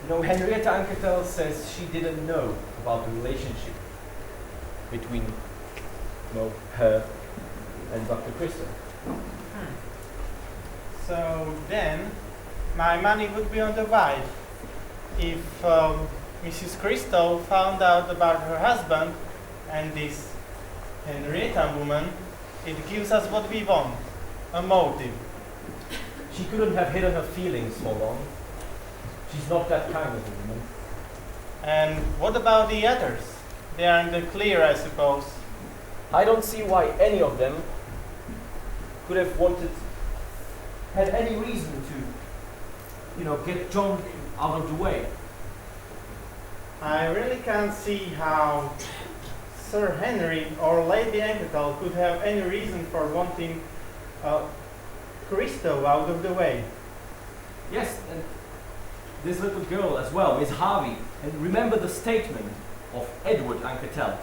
You know, Henrietta Anketel says she didn't know about the relationship between, her and Dr. Christo. So then, my money would be on the wife. If Mrs. Christo found out about her husband and this Henrietta woman, it gives us what we want, a motive. She couldn't have hidden her feelings for long. She's not that kind of a woman. And what about the others? They are in the clear, I suppose. I don't see why any of them could have had any reason to, get John out of the way. I really can't see how Sir Henry or Lady Anketel could have any reason for wanting Christo out of the way. Yes, and this little girl as well, Miss Harvey. And remember the statement of Edward Anketel.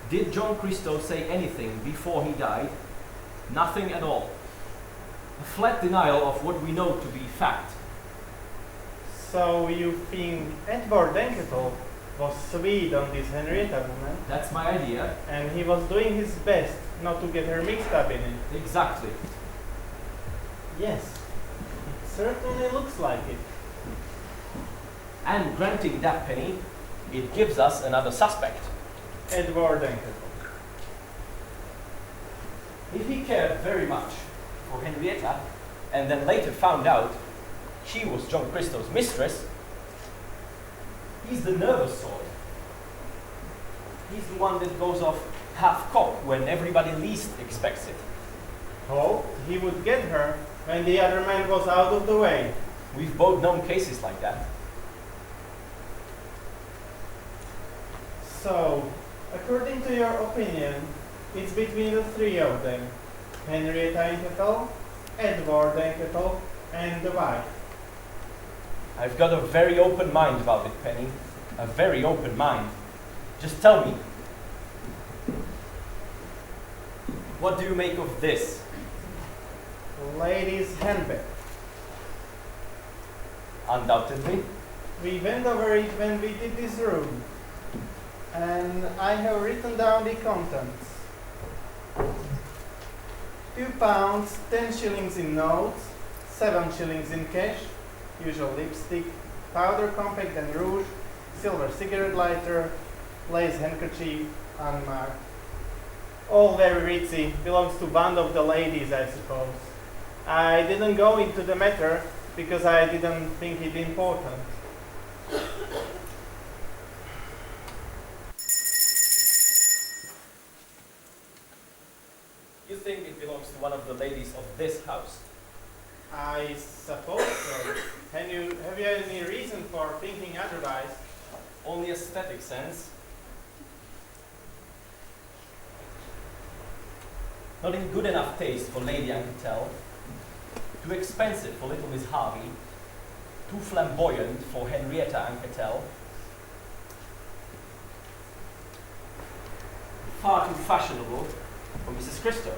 Did John Christo say anything before he died? Nothing at all. A flat denial of what we know to be fact. So you think Edward Anketel was sweet on this Henrietta woman? That's my idea. And he was doing his best not to get her mixed up in it? Exactly. Yes, it certainly looks like it. And granting that, Penny, it gives us another suspect. Edward Anketel. If he cared very much for Henrietta, and then later found out she was John Christo's mistress, he's the nervous sort. He's the one that goes off half-cocked when everybody least expects it. Hoped he would get her when the other man was out of the way. We've both known cases like that. So, according to your opinion, it's between the three of them. Henrietta Anketel, Edward Anketel, and the wife. I've got a very open mind about it, Penny. A very open mind. Just tell me, what do you make of this? Lady's handbag. Undoubtedly. We went over it when we did this room. And I have written down the contents. £2, 10 shillings in notes, 7 shillings in cash, usual lipstick, powder compact and rouge, silver cigarette lighter, lace handkerchief, unmarked. All very ritzy, belongs to one of the ladies, I suppose. I didn't go into the matter because I didn't think it important. You think it belongs to one of the ladies of this house? I suppose so. Have you any reason for thinking otherwise? Only aesthetic sense. Not in good enough taste for Lady Anketel. Too expensive for little Miss Harvey. Too flamboyant for Henrietta Anketel. Far too fashionable for Mrs. Christo.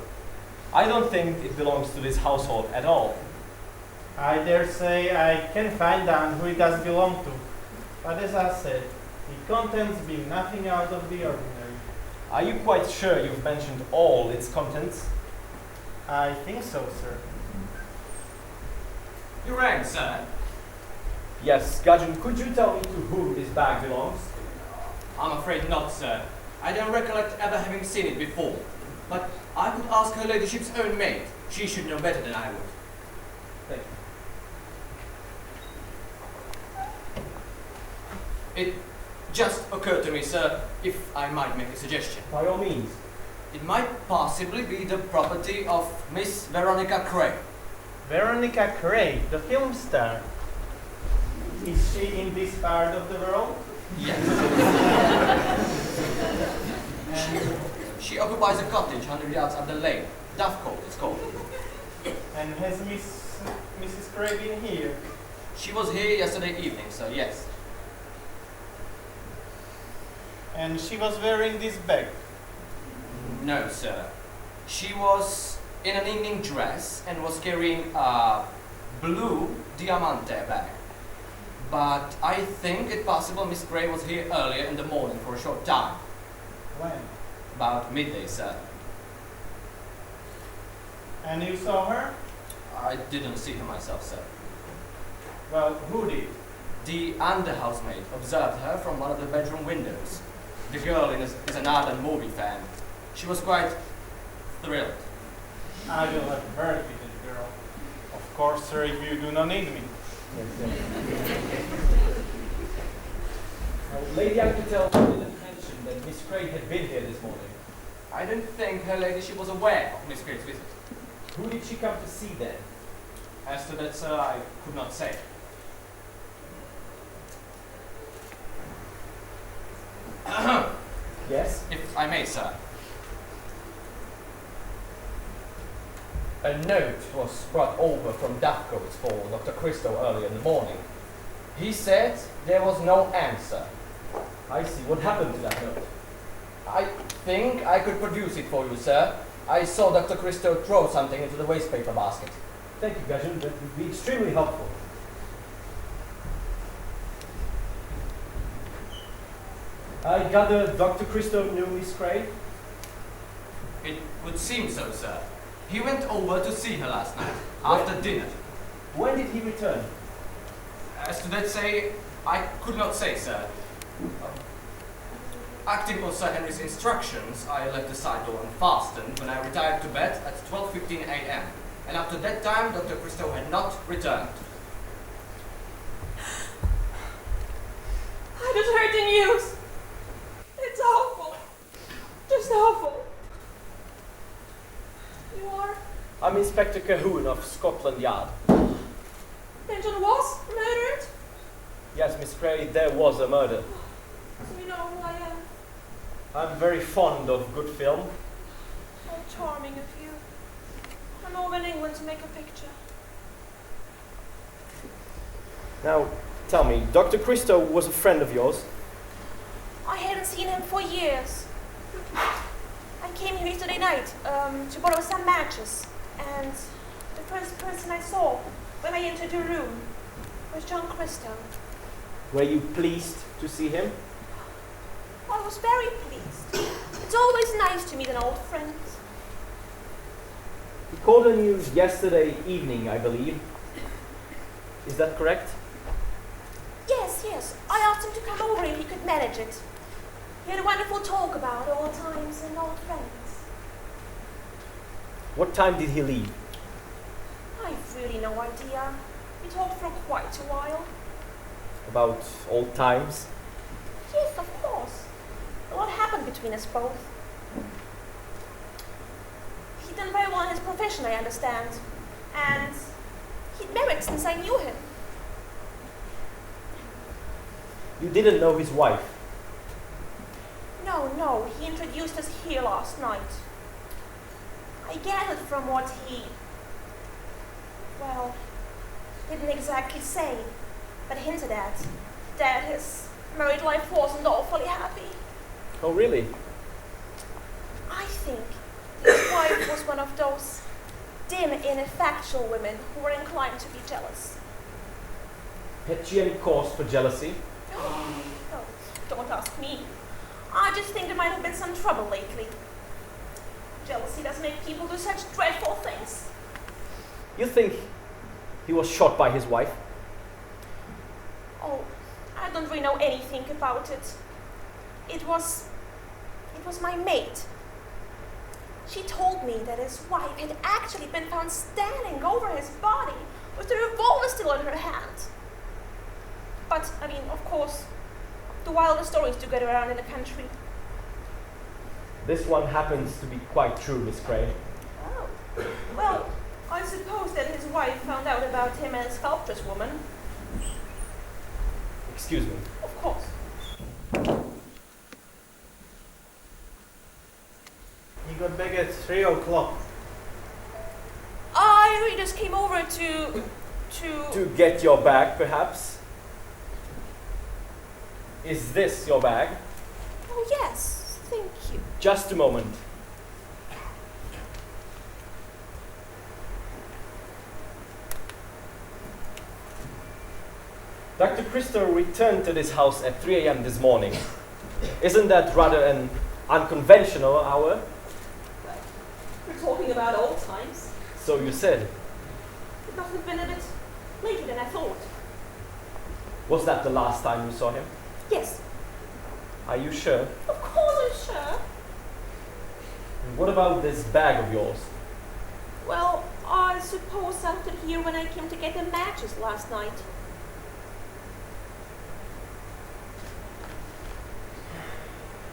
I don't think it belongs to this household at all. I dare say I can find out who it does belong to. But as I said, the contents be nothing out of the ordinary. Are you quite sure you've mentioned all its contents? I think so, sir. You rang, sir. Yes, Gudgeon, could you tell me to whom this bag belongs? I'm afraid not, sir. I don't recollect ever having seen it before. But I could ask her ladyship's own maid. She should know better than I would. Thank you. It just occurred to me, sir, if I might make a suggestion. By all means. It might possibly be the property of Miss Veronica Cray. Veronica Cray, the film star. Is she in this part of the world? Yes. She occupies a cottage 100 yards up the lane. Dovecote, it's called. And has Mrs. Cray been here? She was here yesterday evening, sir, yes. And she was wearing this bag? No, sir. She was in an evening dress and was carrying a blue diamante bag. But I think it possible Miss Gray was here earlier in the morning for a short time. When? About midday, sir. And you saw her? I didn't see her myself, sir. Well, who did? The under housemaid observed her from one of the bedroom windows. The girl is an ardent movie fan. She was quite thrilled. I will have heard with it, girl. Of course, sir, if you do not need me. Now, Lady Anketel didn't mention that Miss Craig had been here this morning. I don't think her ladyship was aware of Miss Craig's visit. Who did she come to see then? As to that, sir, I could not say. Yes? If I may, sir. A note was brought over from Duffcoats for Dr. Christo early in the morning. He said there was no answer. I see. What happened to that note? I think I could produce it for you, sir. I saw Dr. Christo throw something into the wastepaper basket. Thank you, Gajan. That would be extremely helpful. I gather Dr. Christo knew Miss Craig? It would seem so, sir. He went over to see her last night, after dinner. When did he return? As to that, say, I could not say, sir. Acting on Sir Henry's instructions, I left the side door unfastened when I retired to bed at 12:15 a.m. And up to that time, Dr. Christo had not returned. I just heard the news. It's awful. Just awful. You are? I'm Inspector Cahoon of Scotland Yard. Benton was murdered? Yes, Miss Craig, there was a murder. So you know who I am. I'm very fond of good film. How charming of you. I'm over in England to make a picture. Now, tell me, Dr. Christo was a friend of yours? I hadn't seen him for years. I came here yesterday night to borrow some matches, and the first person I saw when I entered the room was John Christo. Were you pleased to see him? I was very pleased. It's always nice to meet an old friend. He called on you yesterday evening, I believe. Is that correct? Yes. I asked him to come over if he could manage it. We had a wonderful talk about old times and old friends. What time did he leave? I've really no idea. We talked for quite a while. About old times? Yes, of course. A lot happened between us both. He'd done very well in his profession, I understand. And he'd married since I knew him. You didn't know his wife? No. He introduced us here last night. I gathered from what he, well, didn't exactly say, but hinted at, that his married life wasn't awfully happy. Oh, really? I think his wife was one of those dim, ineffectual women who were inclined to be jealous. Had she any cause for jealousy? Oh, don't ask me. I just think there might have been some trouble lately. Jealousy does make people do such dreadful things. You think he was shot by his wife? Oh, I don't really know anything about it. It was my mate. She told me that his wife had actually been found standing over his body with the revolver still in her hand. But, I mean, of course, the wildest stories do get around in the country. This one happens to be quite true, Miss Craig. Oh. Well, I suppose that his wife found out about him and a sculptress woman. Excuse me. Of course. You got back at 3 o'clock. I really just came over to... To get your bag, perhaps? Is this your bag? Oh, yes. Thank you. Just a moment. Dr. Christo returned to this house at 3 a.m. this morning. Isn't that rather an unconventional hour? We're talking about old times. So you said. It must have been a bit later than I thought. Was that the last time you saw him? Yes. Are you sure? Of course I'm sure. And what about this bag of yours? Well, I I suppose I left it here when I came to get the matches last night.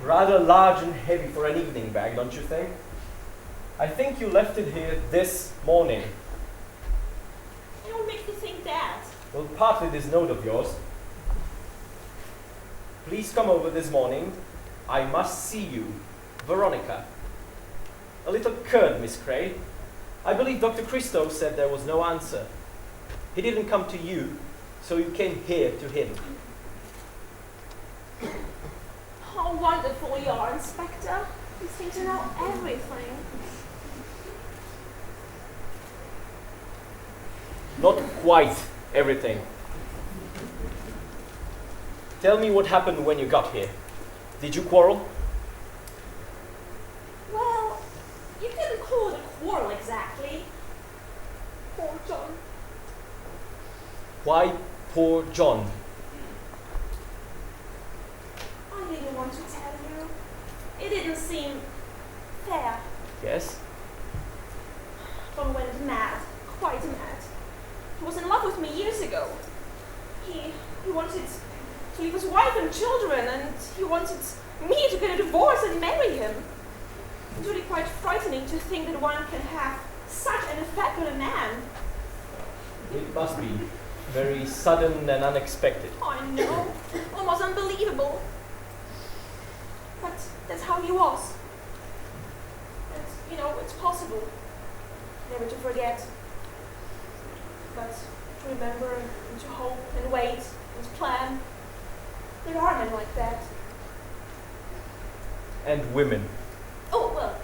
Rather large and heavy for an evening bag, don't you think? I think you left it here this morning. And what makes you think that? Well, partly this note of yours. Please come over this morning. I must see you. Veronica. A little curt, Miss Cray. I believe Dr. Christo said there was no answer. He didn't come to you, so you came here to him. How wonderful you are, Inspector. You seem to know everything. Not quite everything. Tell me what happened when you got here. Did you quarrel? Well, you couldn't call it a quarrel exactly. Poor John. Why poor John? I didn't want to tell you. It didn't seem fair. Yes? John went mad, quite mad. He was in love with me years ago. He wanted to leave his wife and children, and he wanted me to get a divorce and marry him. It's really quite frightening to think that one can have such an effect on a man. It must be very sudden and unexpected. I know, almost unbelievable. But that's how he was. And, it's possible never to forget. But to remember and to hope and wait and plan. There are men like that. And women. Oh, well,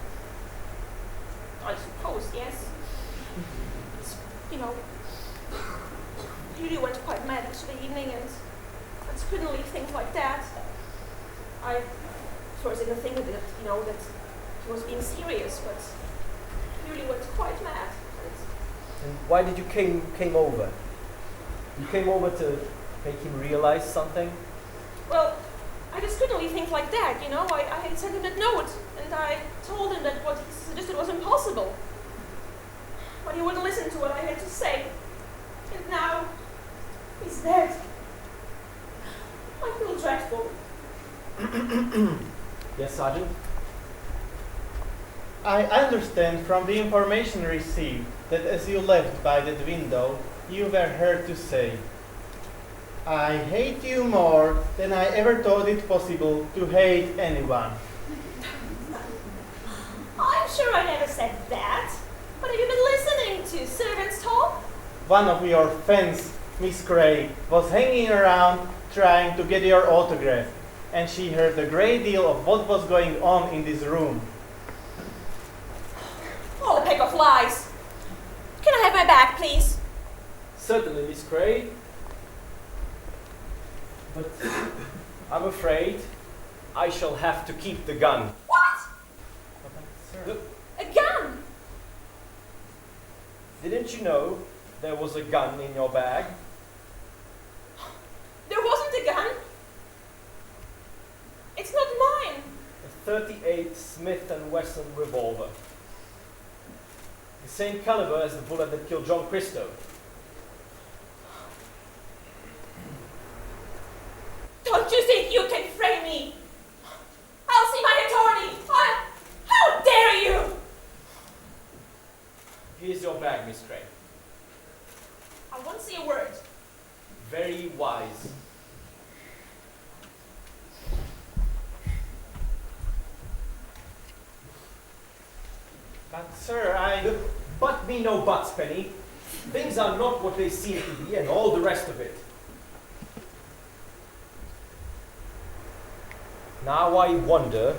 I suppose, yes. He really went quite mad yesterday evening, and I just couldn't leave things like that. I first didn't think that he was being serious, but he really went quite mad. And why did you came over? You came over to make him realize something? Well, I just couldn't leave things like that, I had sent him that note, and I told him that what he suggested was impossible. But he wouldn't listen to what I had to say. And now, he's dead. I feel dreadful. Yes, Sergeant? I understand from the information received that as you left by that window, you were heard to say, "I hate you more than I ever thought it possible to hate anyone." I'm sure I never said that. But have you been listening to servants talk? One of your fans, Miss Cray, was hanging around trying to get your autograph, and she heard a great deal of what was going on in this room. Oh, a pack of lies. Can I have my bag, please? Certainly, Miss Cray. But I'm afraid I shall have to keep the gun. What? Sir. A gun? Didn't you know there was a gun in your bag? There wasn't a gun. It's not mine. A .38 Smith & Wesson revolver. The same caliber as the bullet that killed John Christo. Don't you think you can frame me? I'll see my attorney. How dare you? Here's your bag, Miss Cray. I won't say a word. Very wise. But sir, But me no buts, Penny. Things are not what they seem to be, and all the rest of it. Now I wonder